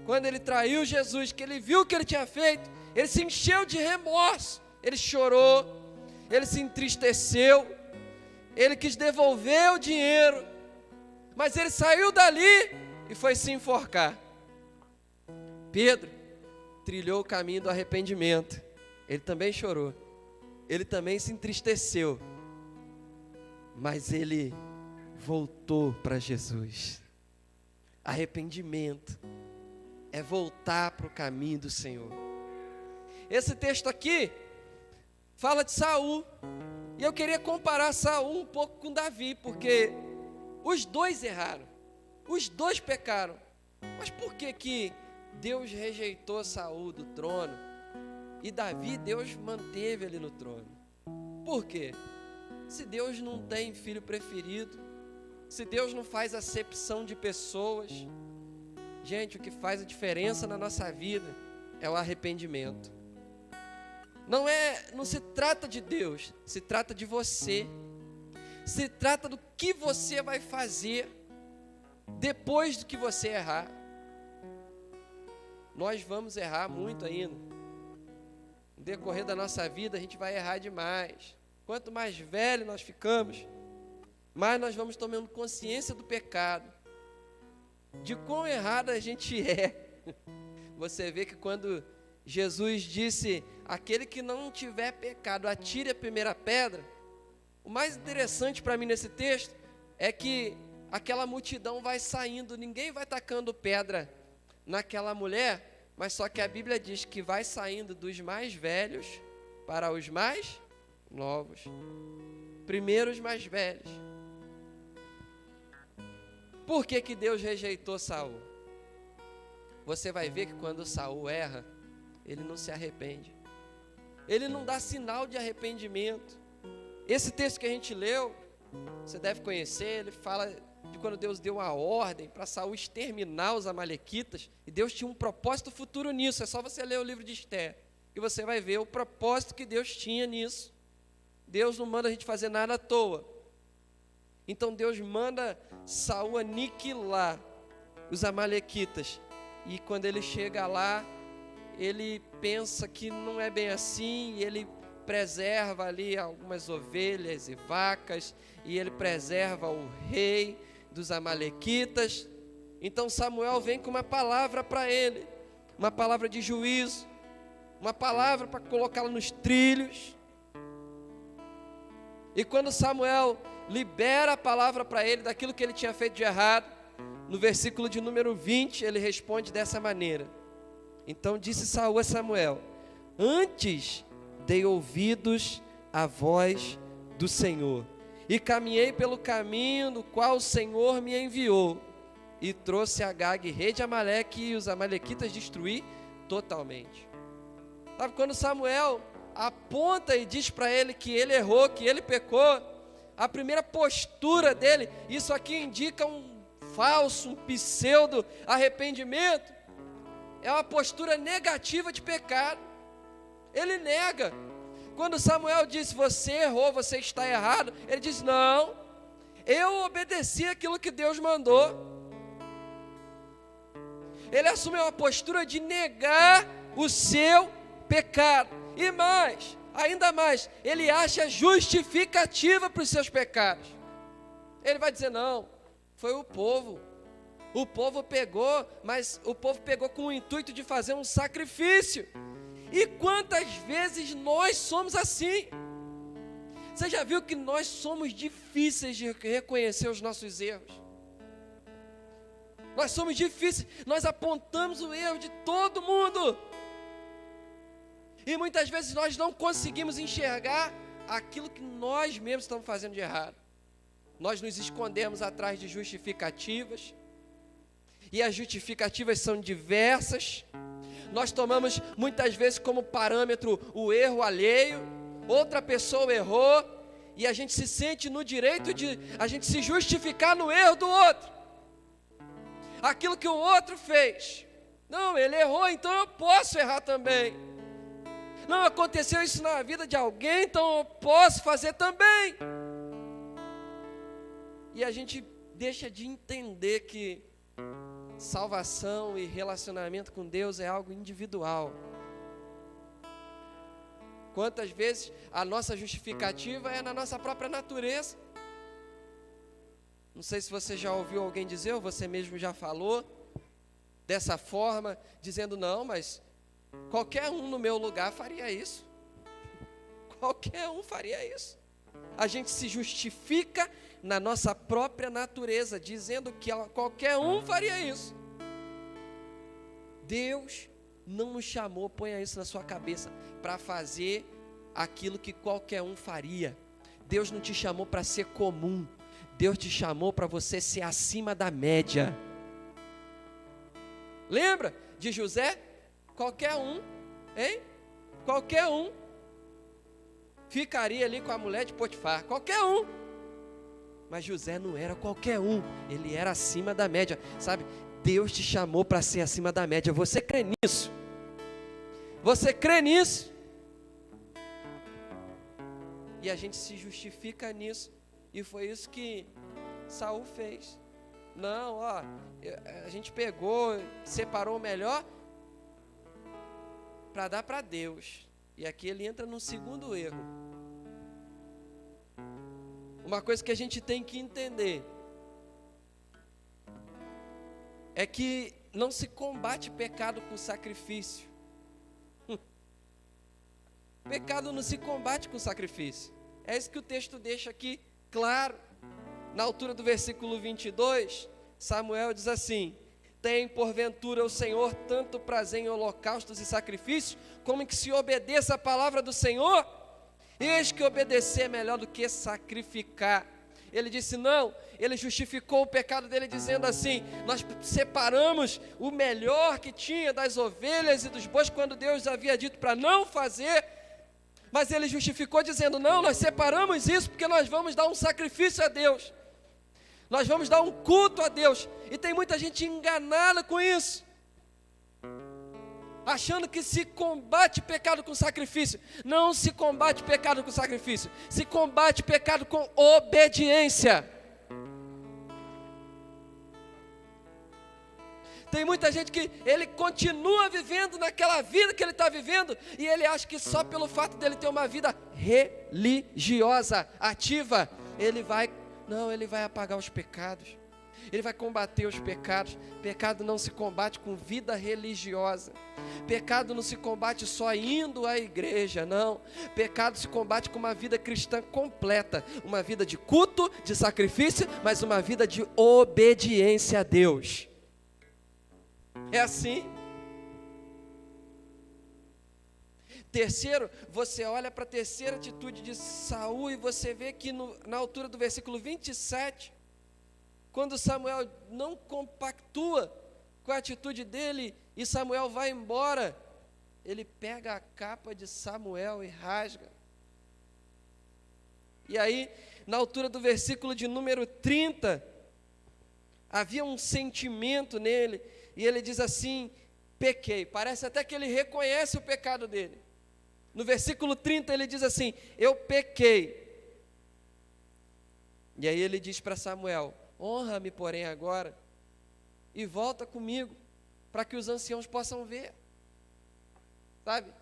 Quando ele traiu Jesus, que ele viu o que ele tinha feito, ele se encheu de remorso, ele chorou, ele se entristeceu, ele quis devolver o dinheiro, mas ele saiu dali e foi se enforcar. Pedro trilhou o caminho do arrependimento, ele também chorou, ele também se entristeceu, mas ele voltou para Jesus. Arrependimento é voltar para o caminho do Senhor. Esse texto aqui fala de Saul, e eu queria comparar Saul um pouco com Davi, porque os dois erraram, os dois pecaram. Mas por que Deus rejeitou Saul do trono e Davi Deus manteve ele no trono? Por quê? Se Deus não tem filho preferido, se Deus não faz acepção de pessoas, gente, o que faz a diferença na nossa vida é o arrependimento. Não se trata de Deus, se trata de você. Se trata do que você vai fazer depois do que você errar. Nós vamos errar muito ainda. No decorrer da nossa vida a gente vai errar demais. Quanto mais velho nós ficamos, mais nós vamos tomando consciência do pecado, de quão errado a gente é. Você vê que quando Jesus disse: aquele que não tiver pecado, atire a primeira pedra. O mais interessante para mim nesse texto é que aquela multidão vai saindo, ninguém vai tacando pedra naquela mulher, mas só que a Bíblia diz que vai saindo dos mais velhos para os mais novos. Primeiro os mais velhos. Por que que Deus rejeitou Saul? Você vai ver que quando Saul erra, ele não se arrepende. Ele não dá sinal de arrependimento. Esse texto que a gente leu, você deve conhecer, ele fala de quando Deus deu a ordem para Saul exterminar os amalequitas, e Deus tinha um propósito futuro nisso. É só você ler o livro de Esther, e você vai ver o propósito que Deus tinha nisso. Deus não manda a gente fazer nada à toa. Então Deus manda Saul aniquilar os amalequitas, e quando ele chega lá, ele pensa que não é bem assim, e ele preserva ali algumas ovelhas e vacas, e ele preserva o rei dos amalequitas. Então Samuel vem com uma palavra para ele, uma palavra de juízo, uma palavra para colocá-lo nos trilhos. E quando Samuel libera a palavra para ele daquilo que ele tinha feito de errado, no versículo de número 20, ele responde dessa maneira: então disse Saul a Samuel: antes dei ouvidos à voz do Senhor, e caminhei pelo caminho do qual o Senhor me enviou, e trouxe Agag, rei de Amaleque, e os amalequitas destruí totalmente. Sabe, quando Samuel aponta e diz para ele que ele errou, que ele pecou, a primeira postura dele, isso aqui indica um falso, um pseudo arrependimento, é uma postura negativa de pecado. Ele nega. Quando Samuel disse: você errou, você está errado, ele diz: não, eu obedeci aquilo que Deus mandou. Ele assume uma postura de negar o seu pecado, e mais, ainda mais, ele acha justificativa para os seus pecados. Ele vai dizer: não, foi o povo pegou, mas o povo pegou com o intuito de fazer um sacrifício. E quantas vezes nós somos assim? Você já viu que nós somos difíceis de reconhecer os nossos erros? Nós somos difíceis, nós apontamos o erro de todo mundo. E muitas vezes nós não conseguimos enxergar aquilo que nós mesmos estamos fazendo de errado. Nós nos escondemos atrás de justificativas, e as justificativas são diversas. Nós tomamos muitas vezes como parâmetro o erro alheio. Outra pessoa errou, e a gente se sente no direito de a gente se justificar no erro do outro. Aquilo que o outro fez, não, ele errou, então eu posso errar também. Não, aconteceu isso na vida de alguém, então eu posso fazer também. E a gente deixa de entender que salvação e relacionamento com Deus é algo individual. Quantas vezes a nossa justificativa é na nossa própria natureza? Não sei se você já ouviu alguém dizer, ou você mesmo já falou dessa forma, dizendo: não, mas qualquer um no meu lugar faria isso. Qualquer um faria isso. A gente se justifica na nossa própria natureza, dizendo que qualquer um faria isso. Deus não nos chamou, ponha isso na sua cabeça, para fazer aquilo que qualquer um faria. Deus não te chamou para ser comum. Deus te chamou para você ser acima da média. Lembra de José? Qualquer um, hein? Qualquer um ficaria ali com a mulher de Potifar. Qualquer um. Mas José não era qualquer um. Ele era acima da média. Sabe? Deus te chamou para ser acima da média. Você crê nisso? Você crê nisso? E a gente se justifica nisso. E foi isso que Saul fez. Não, ó, a gente pegou, separou o melhor para dar para Deus. E aqui ele entra num segundo erro. Uma coisa que a gente tem que entender é que não se combate pecado com sacrifício. Pecado não se combate com sacrifício. É isso que o texto deixa aqui claro. Na altura do versículo 22, Samuel diz assim: tem porventura o Senhor tanto prazer em holocaustos e sacrifícios, como em que se obedeça a palavra do Senhor? Eis que obedecer é melhor do que sacrificar, Ele disse não. Ele justificou o pecado dele dizendo assim: nós separamos o melhor que tinha das ovelhas e dos bois, quando Deus havia dito para não fazer. Mas ele justificou dizendo: não, nós separamos isso porque nós vamos dar um sacrifício a Deus. Nós vamos dar um culto a Deus. E tem muita gente enganada com isso, achando que se combate pecado com sacrifício. Não se combate pecado com sacrifício. Se combate pecado com obediência. Tem muita gente que ele continua vivendo naquela vida que ele está vivendo, e ele acha que só pelo fato dele ter uma vida religiosa, ativa, ele vai apagar os pecados. Ele vai combater os pecados. Pecado não se combate com vida religiosa. Pecado não se combate só indo à igreja, não. Pecado se combate com uma vida cristã completa. Uma vida de culto, de sacrifício, mas uma vida de obediência a Deus. É assim. Terceiro, você olha para a terceira atitude de Saul e você vê que na altura do versículo 27, quando Samuel não compactua com a atitude dele e Samuel vai embora, ele pega a capa de Samuel e rasga. E aí, na altura do versículo de número 30, havia um sentimento nele, e ele diz assim: pequei. Parece até que ele reconhece o pecado dele. No versículo 30 ele diz assim: eu pequei. E aí ele diz para Samuel: honra-me, porém, agora, e volta comigo, para que os anciãos possam ver. Sabe?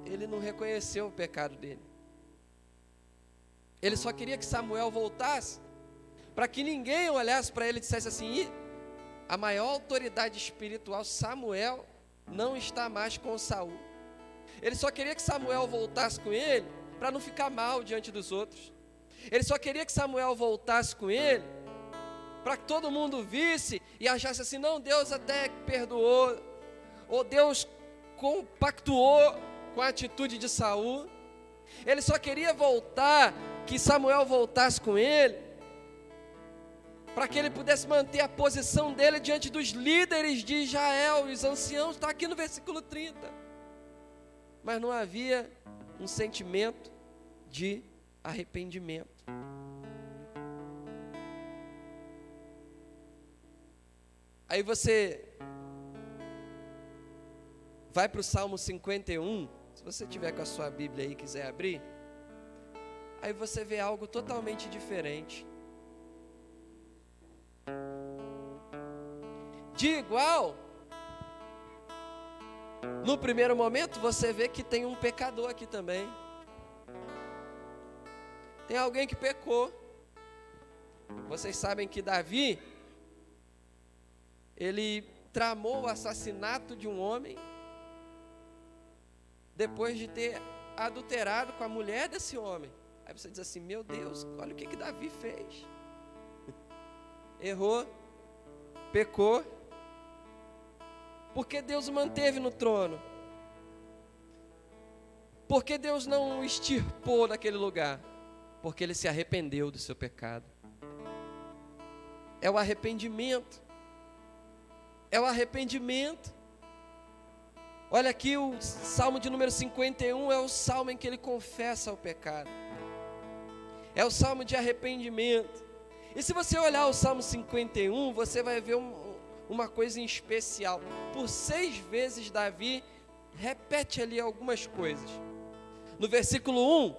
Ele não reconheceu o pecado dele. Ele só queria que Samuel voltasse, para que ninguém olhasse para ele e dissesse assim: a maior autoridade espiritual, Samuel, não está mais com Saul. Ele só queria que Samuel voltasse com ele, para não ficar mal diante dos outros. Ele só queria que Samuel voltasse com ele, para que todo mundo visse e achasse assim: não, Deus até perdoou, ou Deus compactuou com a atitude de Saul. Ele só queria voltar, que Samuel voltasse com ele, para que ele pudesse manter a posição dele diante dos líderes de Israel, os anciãos. Está aqui no versículo 30. Mas não havia um sentimento de arrependimento. Aí você vai para o Salmo 51, se você tiver com a sua Bíblia aí e quiser abrir, aí você vê algo totalmente diferente. De igual, no primeiro momento você vê que tem um pecador aqui também. Tem alguém que pecou. Vocês sabem que Davi, ele tramou o assassinato de um homem, depois de ter adulterado com a mulher desse homem. Aí você diz assim: meu Deus, olha o que Davi fez. Errou, pecou. Porque Deus o manteve no trono? Porque Deus não o extirpou daquele lugar? Porque ele se arrependeu do seu pecado. É o arrependimento. É o arrependimento. Olha aqui, o Salmo de número 51 é o salmo em que ele confessa o pecado. É o salmo de arrependimento. E se você olhar o Salmo 51, você vai ver uma coisa em especial. Por 6 vezes Davi repete ali algumas coisas. No versículo 1,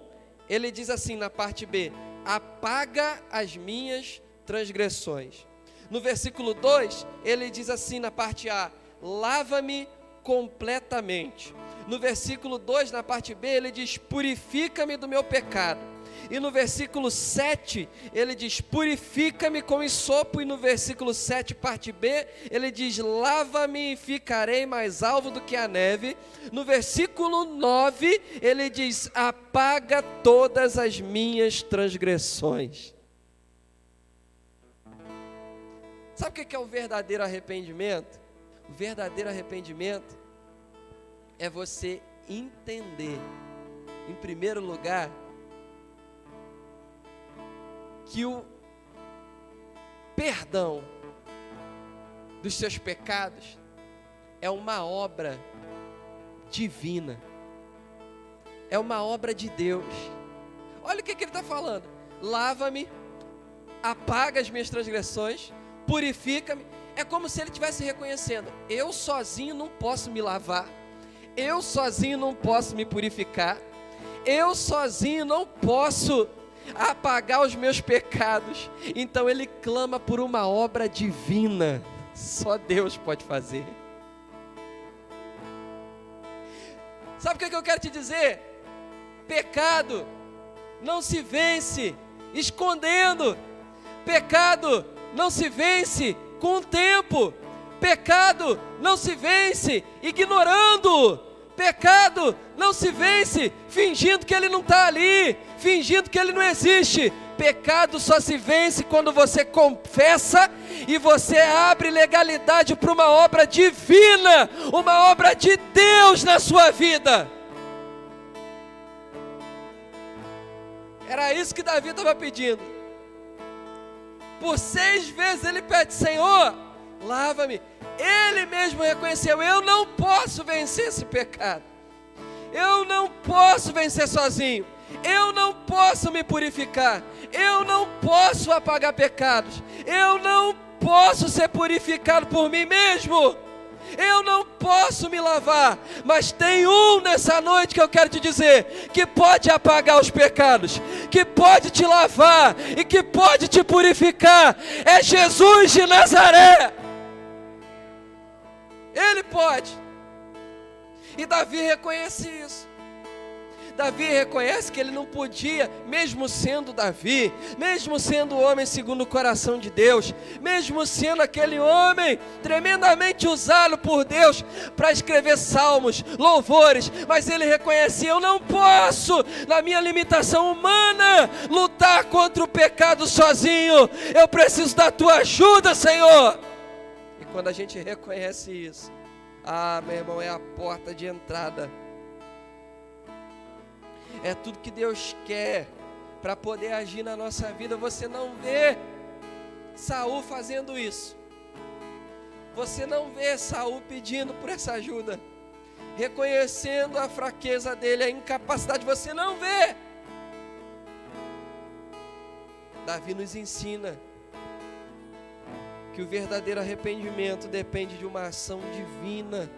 ele diz assim na parte B: apaga as minhas transgressões. No versículo 2, ele diz assim na parte A: lava-me completamente. No versículo 2, na parte B, ele diz: purifica-me do meu pecado. E no versículo 7, ele diz: purifica-me com hisopo. E no versículo 7, parte B, ele diz: lava-me e ficarei mais alvo do que a neve. No versículo 9, ele diz: apaga todas as minhas transgressões. Sabe o que é o verdadeiro arrependimento? O verdadeiro arrependimento é você entender, em primeiro lugar, que o perdão dos seus pecados é uma obra divina, é uma obra de Deus. Olha o que ele está falando: lava-me, apaga as minhas transgressões, purifica-me. É como se ele estivesse reconhecendo: eu sozinho não posso me lavar, eu sozinho não posso me purificar, eu sozinho não posso apagar os meus pecados. Então ele clama por uma obra divina, só Deus pode fazer. Sabe o que eu quero te dizer? Pecado não se vence escondendo, pecado não se vence com o tempo, pecado não se vence ignorando, pecado não se vence fingindo que ele não está ali, fingindo que ele não existe. Pecado só se vence quando você confessa e você abre legalidade para uma obra divina, uma obra de Deus na sua vida. Era isso que Davi estava pedindo. Por 6 vezes ele pede: Senhor, lava-me. Ele mesmo reconheceu: eu não posso vencer esse pecado, eu não posso vencer sozinho, eu não posso me purificar, eu não posso apagar pecados, eu não posso ser purificado por mim mesmo, eu não posso me lavar. Mas tem um nessa noite que eu quero te dizer, que pode apagar os pecados, que pode te lavar e que pode te purificar. É Jesus de Nazaré. Ele pode. E Davi reconhece isso. Davi reconhece que ele não podia, mesmo sendo Davi, mesmo sendo o homem segundo o coração de Deus, mesmo sendo aquele homem tremendamente usado por Deus para escrever salmos, louvores, mas ele reconhece: eu não posso, na minha limitação humana, lutar contra o pecado sozinho, eu preciso da tua ajuda, Senhor. E quando a gente reconhece isso, meu irmão, é a porta de entrada. É tudo que Deus quer para poder agir na nossa vida. Você não vê Saul fazendo isso. Você não vê Saul pedindo por essa ajuda, reconhecendo a fraqueza dele, a incapacidade. Você não vê. Davi nos ensina que o verdadeiro arrependimento depende de uma ação divina.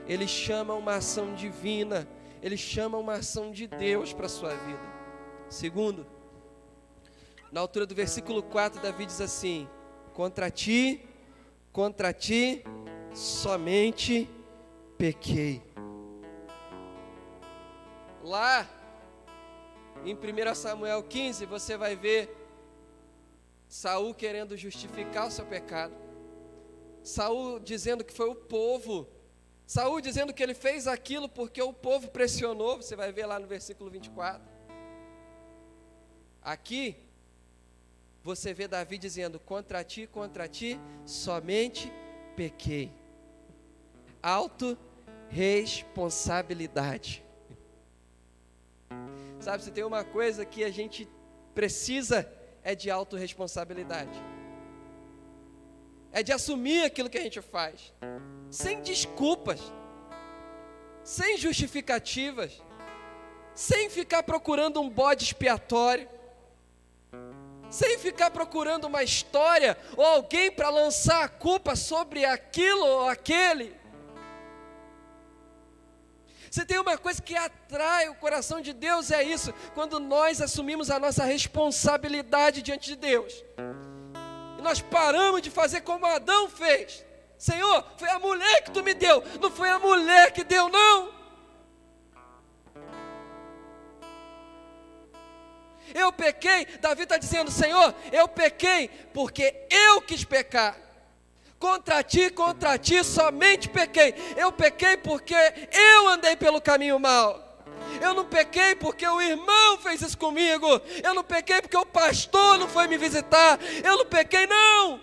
Ele chama uma ação divina, ele chama uma ação de Deus para a sua vida. Segundo, na altura do versículo 4, Davi diz assim: contra ti somente pequei. Lá em 1 Samuel 15, você vai ver Saul querendo justificar o seu pecado, Saul dizendo que foi o povo, Saul dizendo que ele fez aquilo porque o povo pressionou. Você vai ver lá no versículo 24. Aqui você vê Davi dizendo: contra ti somente pequei. Autorresponsabilidade. Sabe, se tem uma coisa que a gente precisa, é de autorresponsabilidade. É de assumir aquilo que a gente faz, sem desculpas, sem justificativas, sem ficar procurando um bode expiatório, sem ficar procurando uma história ou alguém para lançar a culpa sobre aquilo ou aquele. Se tem uma coisa que atrai o coração de Deus, é isso: quando nós assumimos a nossa responsabilidade diante de Deus, e nós paramos de fazer como Adão fez. Senhor, foi a mulher que tu me deu, não foi a mulher que deu, não. Eu pequei. Davi está dizendo: Senhor, eu pequei porque eu quis pecar. Contra ti somente pequei. Eu pequei porque eu andei pelo caminho mau. Eu não pequei porque o irmão fez isso comigo. Eu não pequei porque o pastor não foi me visitar. Eu não pequei, não.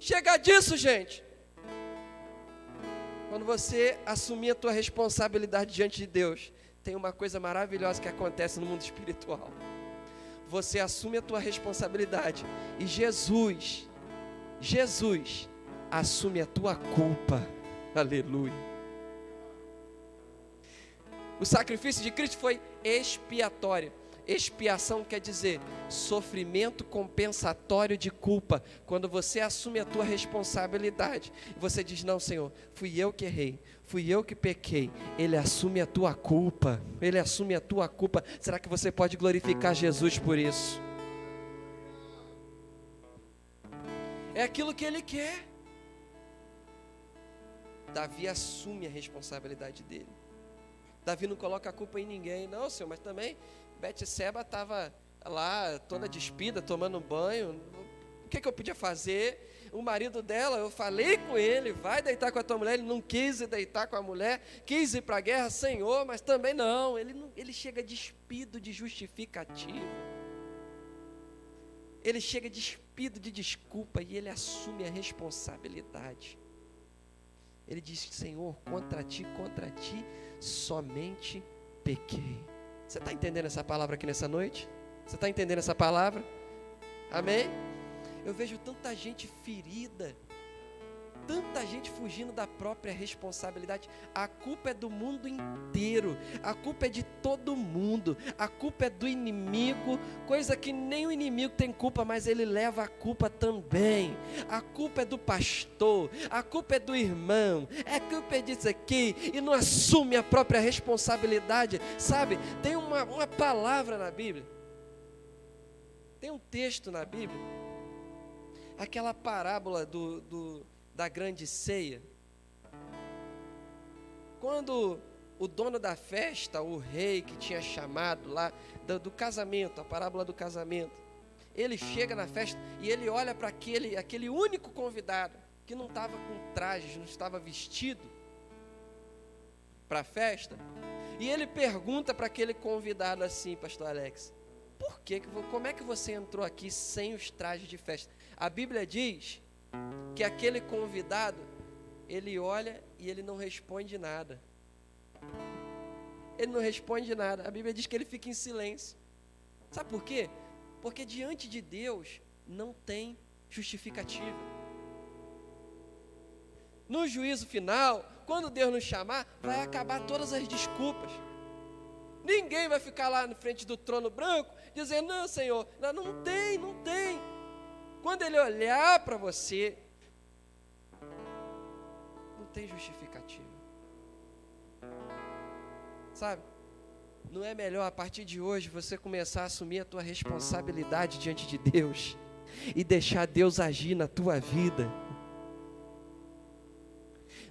Chega disso, gente. Quando você assumir a tua responsabilidade diante de Deus, tem uma coisa maravilhosa que acontece no mundo espiritual. você assume a tua responsabilidade e Jesus assume a tua culpa. Aleluia. O sacrifício de Cristo foi expiatório. Expiação quer dizer sofrimento compensatório de culpa. Quando você assume a tua responsabilidade, você diz: não, Senhor, fui eu que errei, fui eu que pequei. Ele assume a tua culpa. Ele assume a tua culpa. Será que você pode glorificar Jesus por isso? É aquilo que Ele quer. Davi assume a responsabilidade dele. Davi não coloca a culpa em ninguém. Não, Senhor, mas também Betseba estava lá toda despida, tomando banho. O que eu podia fazer? O marido dela, eu falei com ele, vai deitar com a tua mulher. Ele não quis ir deitar com a mulher, quis ir para a guerra, Senhor, mas também não. Ele chega despido de justificativa. Ele chega despido de desculpa e ele assume a responsabilidade. Ele diz: Senhor, contra ti somente pequei. Você está entendendo essa palavra aqui nessa noite? Você está entendendo essa palavra? Amém? Eu vejo tanta gente ferida, tanta gente fugindo da própria responsabilidade. A culpa é do mundo inteiro, a culpa é de todo mundo, a culpa é do inimigo, coisa que nem o inimigo tem culpa, mas ele leva a culpa também. A culpa é do pastor, a culpa é do irmão, a culpa é disso aqui, e não assume a própria responsabilidade. Sabe, tem uma palavra na Bíblia, tem um texto na Bíblia, aquela parábola da grande ceia, quando o dono da festa, o rei que tinha chamado lá do casamento, a parábola do casamento, ele chega na festa e ele olha para aquele único convidado que não estava com trajes, não estava vestido para a festa, e ele pergunta para aquele convidado assim: pastor Alex, como é que você entrou aqui sem os trajes de festa? A Bíblia diz que aquele convidado, ele olha e ele não responde nada. Ele não responde nada. A Bíblia diz que ele fica em silêncio. Sabe por quê? Porque diante de Deus não tem justificativa. No juízo final, quando Deus nos chamar, vai acabar todas as desculpas. Ninguém vai ficar lá na frente do trono branco dizendo: não, Senhor, não tem. Quando Ele olhar para você, não tem justificativa. Sabe? Não é melhor a partir de hoje você começar a assumir a tua responsabilidade diante de Deus e deixar Deus agir na tua vida?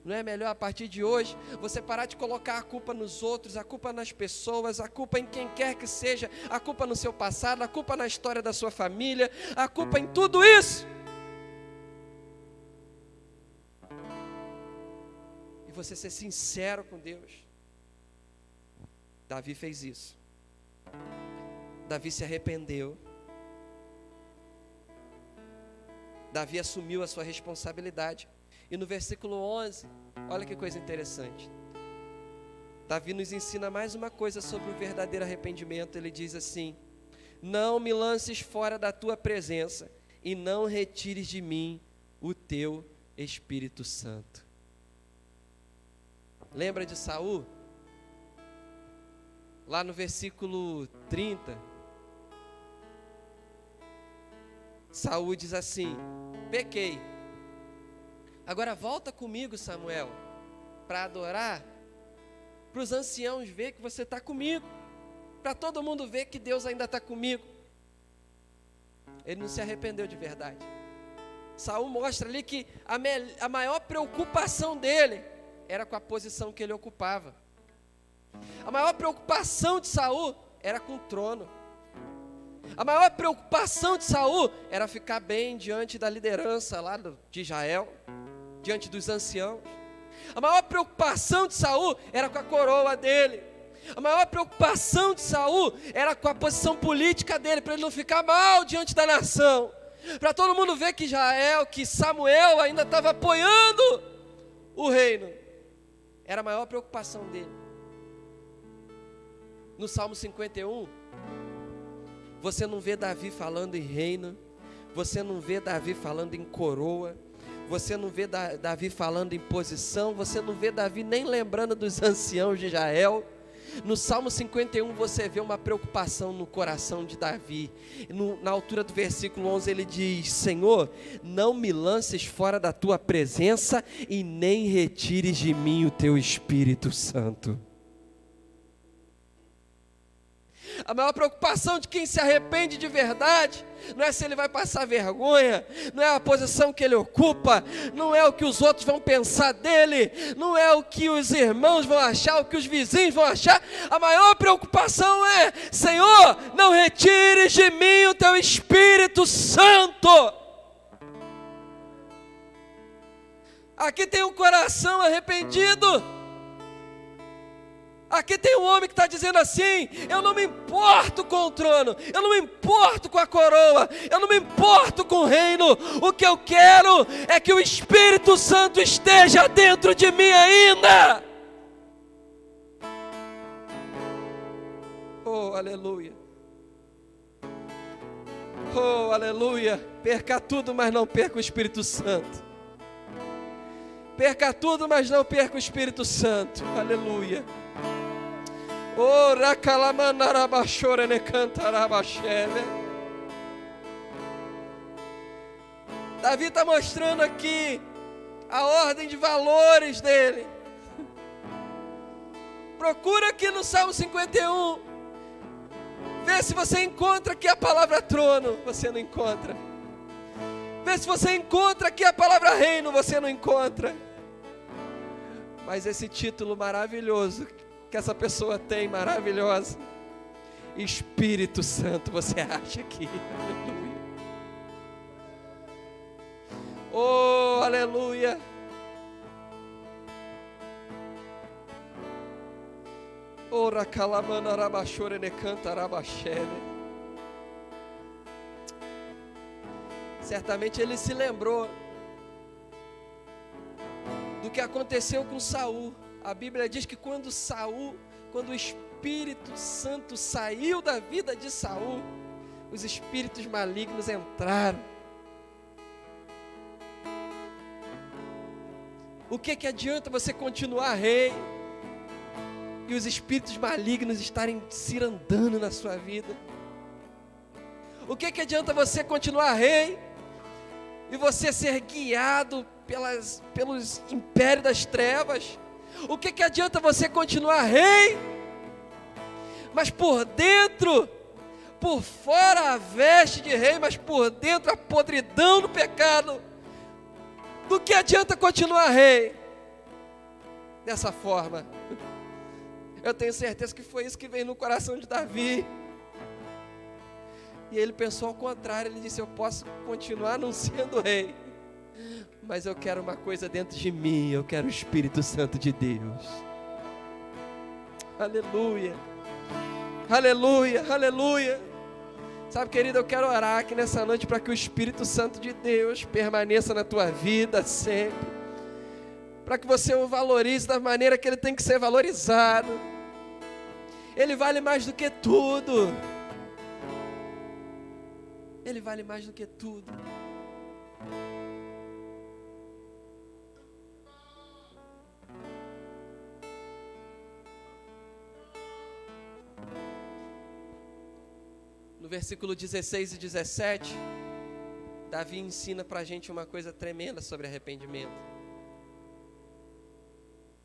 Não é melhor a partir de hoje você parar de colocar a culpa nos outros, a culpa nas pessoas, a culpa em quem quer que seja, a culpa no seu passado, a culpa na história da sua família, a culpa em tudo isso? E você ser sincero com Deus. Davi fez isso. Davi se arrependeu. Davi assumiu a sua responsabilidade. E no versículo 11, olha que coisa interessante. Davi nos ensina mais uma coisa sobre o verdadeiro arrependimento. Ele diz assim: não me lances fora da tua presença e não retires de mim o teu Espírito Santo. Lembra de Saul? Lá no versículo 30, Saul diz assim: pequei. Agora volta comigo, Samuel, para adorar, para os anciãos ver que você está comigo, para todo mundo ver que Deus ainda está comigo. Ele não se arrependeu de verdade. Saul mostra ali que a maior preocupação dele era com a posição que ele ocupava. A maior preocupação de Saul era com o trono. A maior preocupação de Saul era ficar bem diante da liderança lá de Israel, diante dos anciãos. A maior preocupação de Saul era com a coroa dele. A maior preocupação de Saul era com a posição política dele, para ele não ficar mal diante da nação, para todo mundo ver que Israel, que Samuel ainda estava apoiando o reino. Era a maior preocupação dele. No Salmo 51, Você não vê Davi falando em reino, você não vê Davi falando em coroa, você não vê Davi falando em posição, você não vê Davi nem lembrando dos anciãos de Israel. No Salmo 51 você vê uma preocupação no coração de Davi. Na altura do versículo 11 ele diz: Senhor, não me lances fora da tua presença e nem retires de mim o teu Espírito Santo. A maior preocupação de quem se arrepende de verdade não é se ele vai passar vergonha, não é a posição que ele ocupa, não é o que os outros vão pensar dele, não é o que os irmãos vão achar, o que os vizinhos vão achar. A maior preocupação é: Senhor, não retires de mim o teu Espírito Santo. Aqui tem um coração arrependido. Aqui tem um homem que está dizendo assim: eu não me importo com o trono, eu não me importo com a coroa, eu não me importo com o reino. O que eu quero é que o Espírito Santo esteja dentro de mim ainda. Oh, aleluia. Oh, aleluia. Perca tudo, mas não perca o Espírito Santo. Perca tudo, mas não perca o Espírito Santo. Aleluia. Oh, racalamanarabachorene cantarabachele. Davi está mostrando aqui a ordem de valores dele. Procura aqui no Salmo 51. Vê se você encontra aqui a palavra trono. Você não encontra. Vê se você encontra aqui a palavra reino. Você não encontra. Mas esse título maravilhoso que essa pessoa tem, maravilhosa, Espírito Santo, você acha aqui. Aleluia. Oh, aleluia. Ora calamana arabachore ne canta arabachele. Certamente ele se lembrou do que aconteceu com Saul. A Bíblia diz que quando o Espírito Santo saiu da vida de Saul, os espíritos malignos entraram. O que adianta você continuar rei e os espíritos malignos estarem cirandando na sua vida? O que adianta você continuar rei e você ser guiado pelos impérios das trevas? O que adianta você continuar rei, mas por dentro, por fora a veste de rei, mas por dentro a podridão do pecado? Do que adianta continuar rei dessa forma? Eu tenho certeza que foi isso que veio no coração de Davi. E ele pensou ao contrário. Ele disse: eu posso continuar não sendo rei, mas eu quero uma coisa dentro de mim. Eu quero o Espírito Santo de Deus. Aleluia. Aleluia, aleluia. Sabe, querido, eu quero orar aqui nessa noite para que o Espírito Santo de Deus permaneça na tua vida sempre, para que você o valorize da maneira que ele tem que ser valorizado. Ele vale mais do que tudo. Ele vale mais do que tudo. No versículo 16 e 17, Davi ensina para a gente uma coisa tremenda sobre arrependimento.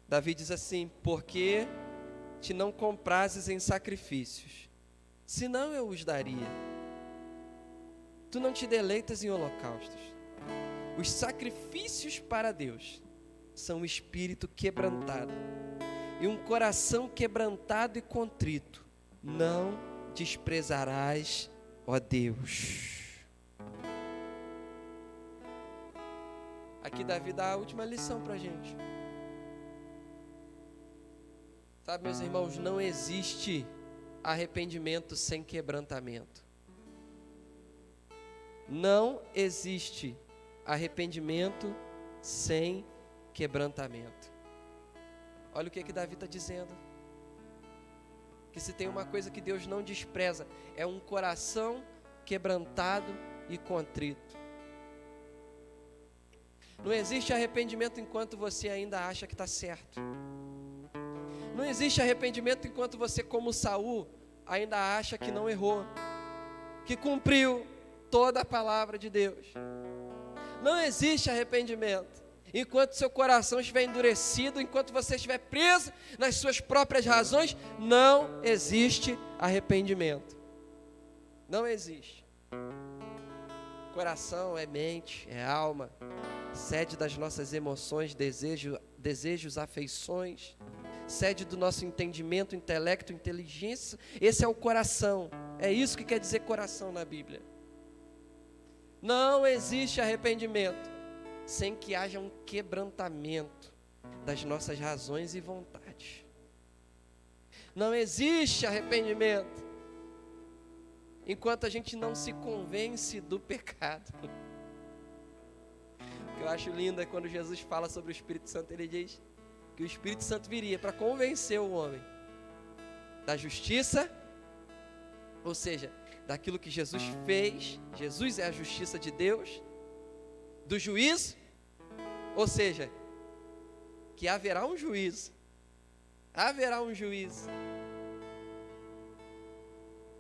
Davi diz assim: porque te não comprases em sacrifícios, senão eu os daria. Tu não te deleitas em holocaustos. Os sacrifícios para Deus são um espírito quebrantado e um coração quebrantado e contrito não desprezarás, ó Deus. Aqui Davi dá a última lição para a gente. Sabe, meus irmãos, não existe arrependimento sem quebrantamento. Não existe arrependimento sem quebrantamento. Olha o que Davi está dizendo. que se tem uma coisa que Deus não despreza, é um coração quebrantado e contrito. Não existe arrependimento enquanto você ainda acha que está certo. Não existe arrependimento enquanto você, como Saul, ainda acha que não errou, que cumpriu toda a palavra de Deus. Não existe arrependimento enquanto seu coração estiver endurecido, enquanto você estiver preso nas suas próprias razões. Não existe arrependimento. Não existe. Coração é mente, é alma, sede das nossas emoções, desejos, afeições, sede do nosso entendimento, intelecto, inteligência. Esse é o coração. É isso que quer dizer coração na Bíblia. Não existe arrependimento sem que haja um quebrantamento das nossas razões e vontades. Não existe arrependimento enquanto a gente não se convence do pecado. O que eu acho lindo é quando Jesus fala sobre o Espírito Santo, ele diz que o Espírito Santo viria para convencer o homem da justiça, ou seja, daquilo que Jesus fez. Jesus é a justiça de Deus. Do juízo, ou seja, que haverá um juízo. Haverá um juízo.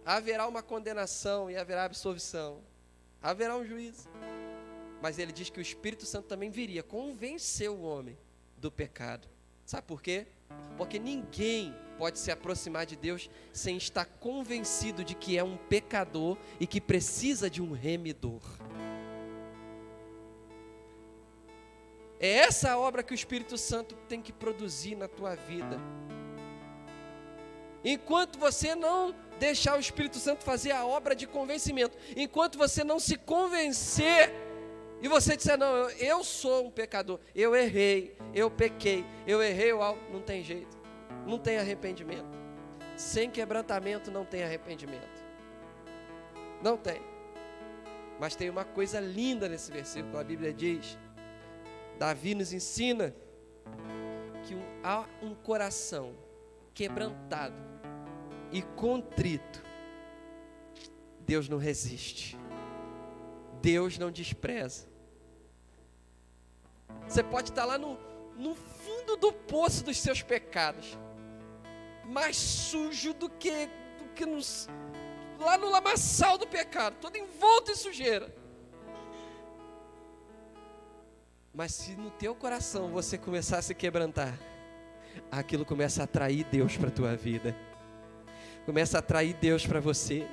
Haverá uma condenação e haverá absolvição. Haverá um juízo. Mas ele diz que o Espírito Santo também viria convencer o homem do pecado. Sabe por quê? Porque ninguém pode se aproximar de Deus sem estar convencido de que é um pecador e que precisa de um remidor. É essa a obra que o Espírito Santo tem que produzir na tua vida. Enquanto você não deixar o Espírito Santo fazer a obra de convencimento, enquanto você não se convencer e você disser, não, eu sou um pecador, eu errei, eu pequei, eu errei, não tem jeito, não tem arrependimento. Sem quebrantamento não tem arrependimento. Não tem. Mas tem uma coisa linda nesse versículo, a Bíblia diz, Davi nos ensina que há um coração quebrantado e contrito, Deus não resiste, Deus não despreza. Você pode estar lá no fundo do poço dos seus pecados, mais sujo do que lá no lamaçal do pecado, todo envolto em sujeira. Mas se no teu coração você começar a se quebrantar, aquilo começa a atrair Deus para a tua vida. Começa a atrair Deus para você.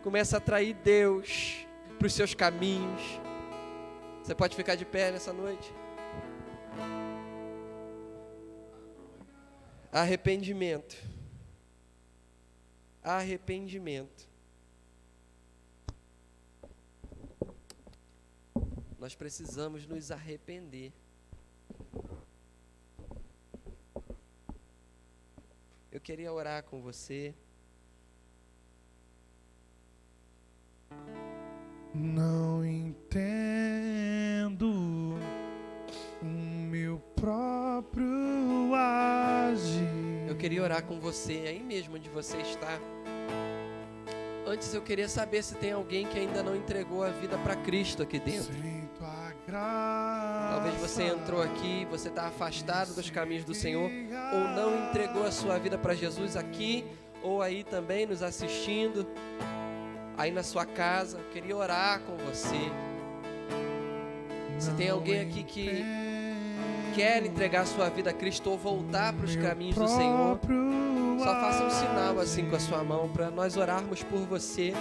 Começa a atrair Deus para os seus caminhos. Você pode ficar de pé nessa noite. Arrependimento. Arrependimento. Nós precisamos nos arrepender. Eu queria orar com você. Não entendo o meu próprio agir. Eu queria orar com você aí mesmo onde você está. Antes eu queria saber se tem alguém que ainda não entregou a vida para Cristo aqui dentro. Sinto a graça. Talvez você entrou aqui, você está afastado dos caminhos do Senhor, ou não entregou a sua vida para Jesus aqui, ou aí também nos assistindo, aí na sua casa. Eu queria orar com você. Se tem alguém aqui que quer entregar a sua vida a Cristo ou voltar para os caminhos do Senhor, só faça um sinal assim com a sua mão para nós orarmos por você,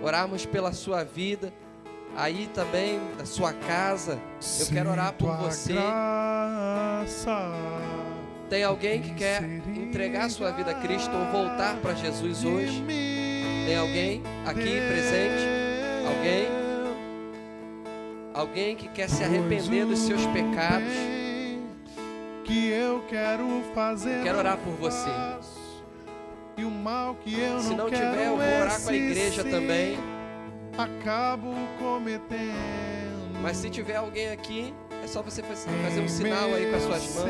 orarmos pela sua vida, aí também da sua casa. Eu quero orar por você. Tem alguém que quer entregar a sua vida a Cristo ou voltar para Jesus hoje? Tem alguém aqui presente? Alguém que quer se arrepender dos seus pecados? Que eu quero fazer. Quero orar por você. E o mal que eu Se não tiver, eu vou orar com a igreja também. Acabo cometendo. Mas se tiver alguém aqui, é só você fazer um sinal aí com as suas mãos.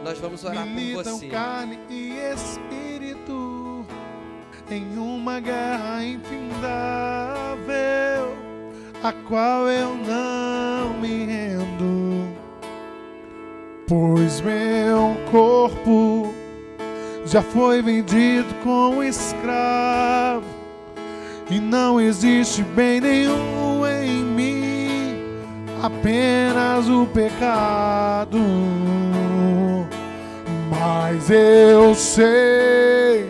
Nós vamos orar por militam você. carne e espírito em uma guerra infindável, a qual eu não me rendo, pois meu corpo já foi vendido como escravo, e não existe bem nenhum em mim, apenas o pecado. Mas eu sei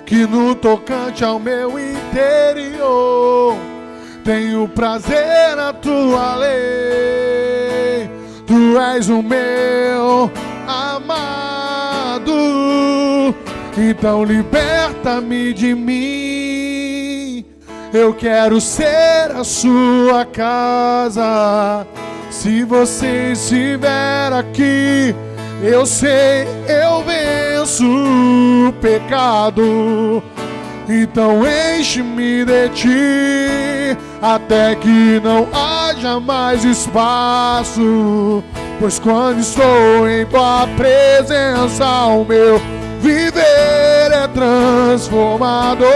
que no tocante ao meu interior tenho prazer na tua lei. Tu és o meu amado, então liberta-me de mim. Eu quero ser a sua casa. Se você estiver aqui, eu sei, eu venço o pecado. Então enche-me de ti, até que não haja mais espaço. Pois quando estou em tua presença, o meu viver é transformado.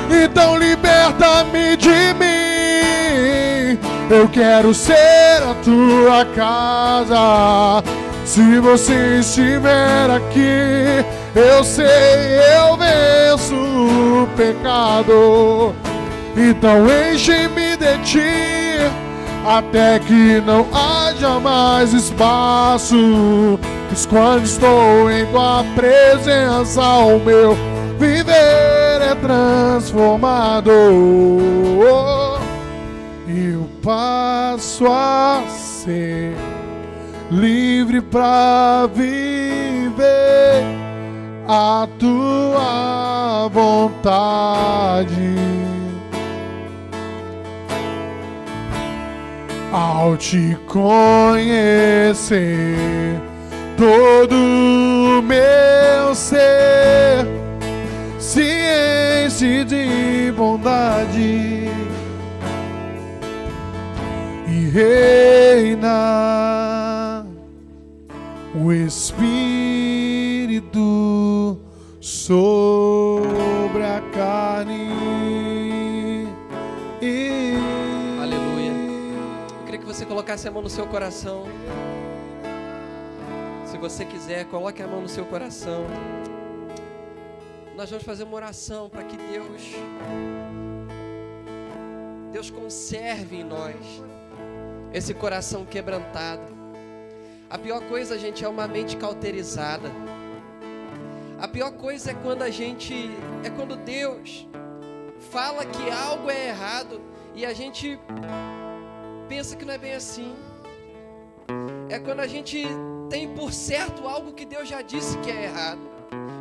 Então liberta-me de mim, eu quero ser a tua casa. Se você estiver aqui, eu sei, eu venço o pecado. Então enche-me de ti, até que não haja mais espaço. Pois quando estou em tua presença, o meu viver é transformado. Eu passo a ser livre pra viver a tua vontade. Ao te conhecer, todo o meu ser se enche de bondade e reina o Espírito sobre a carne. Aleluia. Eu queria que você colocasse a mão no seu coração. Se você quiser, coloque a mão no seu coração. Nós vamos fazer uma oração para que Deus conserve em nós esse coração quebrantado. A pior coisa, gente, é uma mente cauterizada. A pior coisa é quando Deus fala que algo é errado e a gente pensa que não é bem assim. É quando a gente tem por certo algo que Deus já disse que é errado.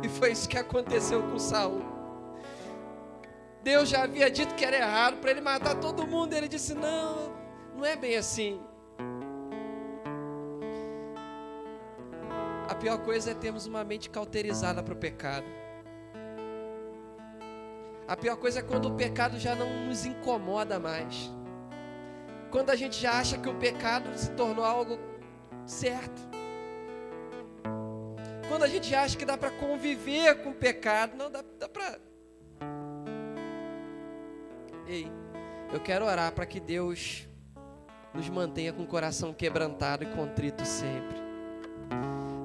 E foi isso que aconteceu com Saul. Deus já havia dito que era errado para ele matar todo mundo. Ele disse, não é bem assim. A pior coisa é termos uma mente cauterizada para o pecado. A pior coisa é quando o pecado já não nos incomoda mais. Quando a gente já acha que o pecado se tornou algo certo. Quando a gente acha que dá para conviver com o pecado. Não, dá para... Ei, eu quero orar para que Deus nos mantenha com o coração quebrantado e contrito sempre.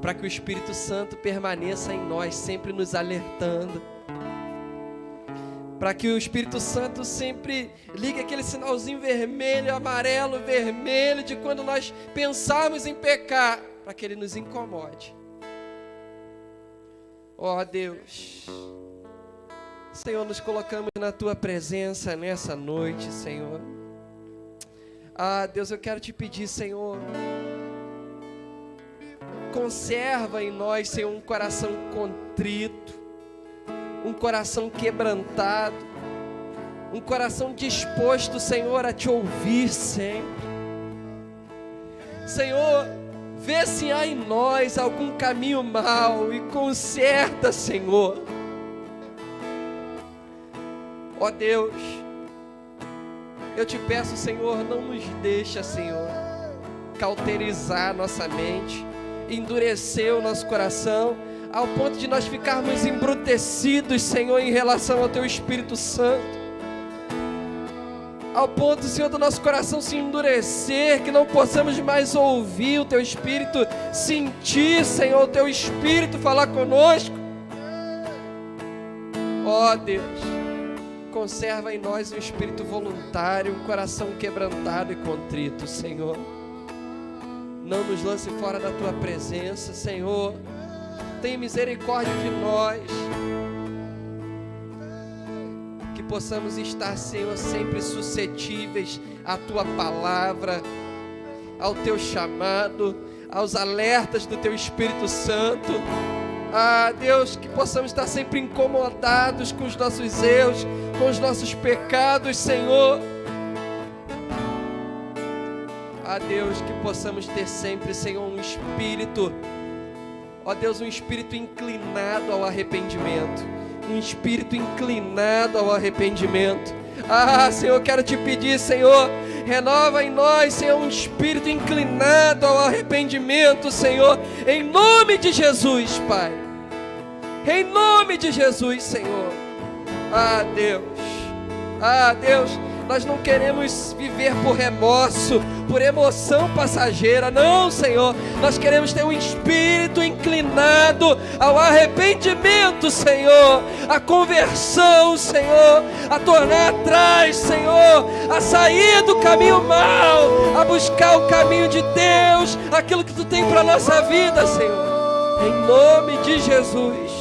Para que o Espírito Santo permaneça em nós, sempre nos alertando. Para que o Espírito Santo sempre ligue aquele sinalzinho vermelho, amarelo, vermelho, de quando nós pensarmos em pecar, para que Ele nos incomode. Ó Deus, Senhor, nos colocamos na Tua presença nessa noite, Senhor. Ah, Deus, eu quero Te pedir, Senhor, conserva em nós, Senhor, um coração contrito, um coração quebrantado, um coração disposto, Senhor, a Te ouvir sempre. Senhor, vê se há em nós algum caminho mau e conserta, Senhor. Ó Deus, eu Te peço, Senhor, não nos deixa, Senhor, cauterizar nossa mente. endurecer o nosso coração, ao ponto de nós ficarmos embrutecidos, Senhor, em relação ao Teu Espírito Santo. Ao ponto, Senhor, do nosso coração se endurecer, que não possamos mais ouvir o Teu Espírito, sentir, Senhor, o Teu Espírito falar conosco. Ó Deus, conserva em nós um espírito voluntário, um coração quebrantado e contrito, Senhor. Não nos lance fora da Tua presença, Senhor. Tem misericórdia de nós. Que possamos estar, Senhor, sempre suscetíveis à Tua palavra, ao Teu chamado, aos alertas do Teu Espírito Santo. Ah, Deus, que possamos estar sempre incomodados com os nossos erros, com os nossos pecados, Senhor. Ah, Deus, que possamos ter sempre, Senhor, um espírito, ó Deus, um espírito inclinado ao arrependimento, um espírito inclinado ao arrependimento. Ah, Senhor, quero te pedir, Senhor, renova em nós, Senhor, um espírito inclinado ao arrependimento, Senhor, em nome de Jesus, Pai. Em nome de Jesus, Senhor. Ah, Deus, nós não queremos viver por remorso, por emoção passageira, não, Senhor. Nós queremos ter um espírito inclinado ao arrependimento, Senhor, a conversão, Senhor, a tornar atrás, Senhor, a sair do caminho mau, a buscar o caminho de Deus, aquilo que Tu tem para a nossa vida, Senhor. Em nome de Jesus,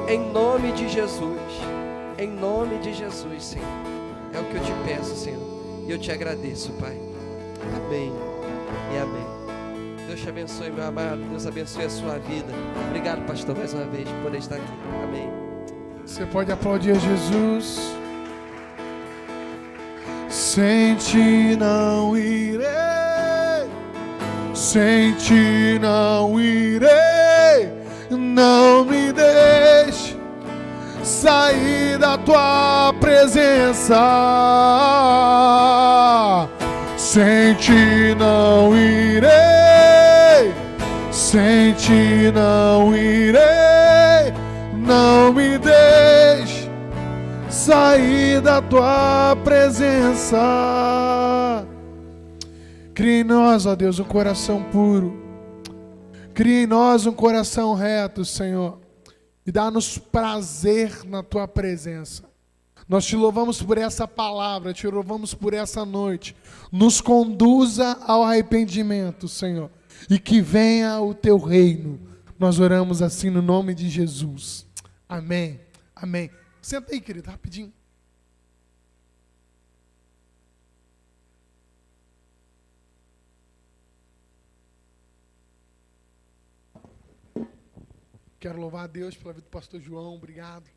em nome de Jesus, em nome de Jesus, Senhor. É o que eu te peço, Senhor, e eu te agradeço, Pai. Amém e amém. Deus te abençoe, meu amado. Deus abençoe a sua vida. Obrigado, pastor, mais uma vez, por poder estar aqui. Amém. Você pode aplaudir a Jesus. Sem Ti não irei, sem Ti não irei, não me deixe sair da Tua presença. Sem Ti não irei, sem Ti não irei, não me deixe sair da Tua presença. Cria em nós, ó Deus, um coração puro. Cria em nós um coração reto, Senhor. E dá-nos prazer na Tua presença. Nós Te louvamos por essa palavra, Te louvamos por essa noite. Nos conduza ao arrependimento, Senhor. E que venha o Teu reino. Nós oramos assim no nome de Jesus. Amém. Amém. Senta aí, querido, rapidinho. Quero louvar a Deus pela vida do pastor João, obrigado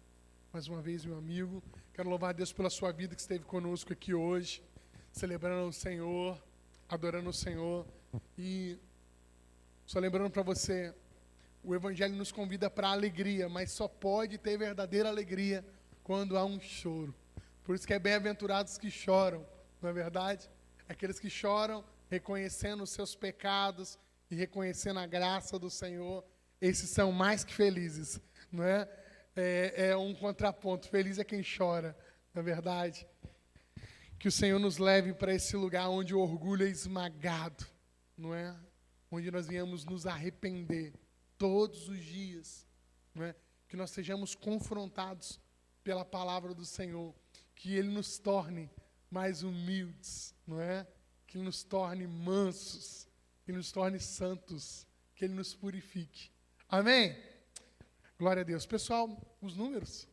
mais uma vez, meu amigo. Quero louvar a Deus pela sua vida que esteve conosco aqui hoje, celebrando o Senhor, adorando o Senhor. E só lembrando para você, o Evangelho nos convida para a alegria, mas só pode ter verdadeira alegria quando há um choro. Por isso que é bem-aventurados que choram, não é verdade? Aqueles que choram reconhecendo os seus pecados e reconhecendo a graça do Senhor. Esses são mais que felizes, não é? É um contraponto. Feliz é quem chora, não é verdade? Que o Senhor nos leve para esse lugar onde o orgulho é esmagado, não é? Onde nós venhamos nos arrepender todos os dias, não é? Que nós sejamos confrontados pela palavra do Senhor, que Ele nos torne mais humildes, não é? Que Ele nos torne mansos, que Ele nos torne santos, que Ele nos purifique. Amém? Glória a Deus. Pessoal, os números.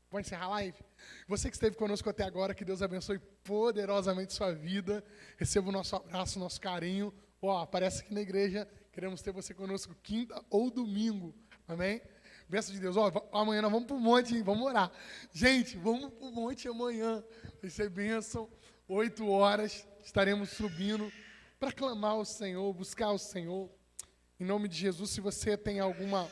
Vou encerrar a live. Você que esteve conosco até agora, que Deus abençoe poderosamente sua vida. Receba o nosso abraço, o nosso carinho. Aparece aqui na igreja. Queremos ter você conosco quinta ou domingo. Amém? Bênção de Deus. Amanhã nós vamos para o monte, hein? Vamos orar. Gente, vamos para o monte amanhã. Vai ser bênção. 8 horas estaremos subindo para clamar ao Senhor, buscar o Senhor. Em nome de Jesus, se você tem alguma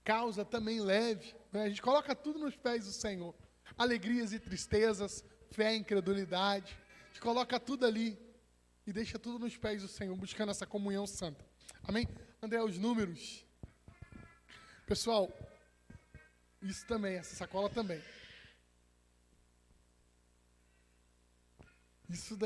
causa, também leve. Né? A gente coloca tudo nos pés do Senhor. Alegrias e tristezas, fé e incredulidade. A gente coloca tudo ali. e deixa tudo nos pés do Senhor, buscando essa comunhão santa. Amém? André, os números. Pessoal, isso também, essa sacola também. Isso daí.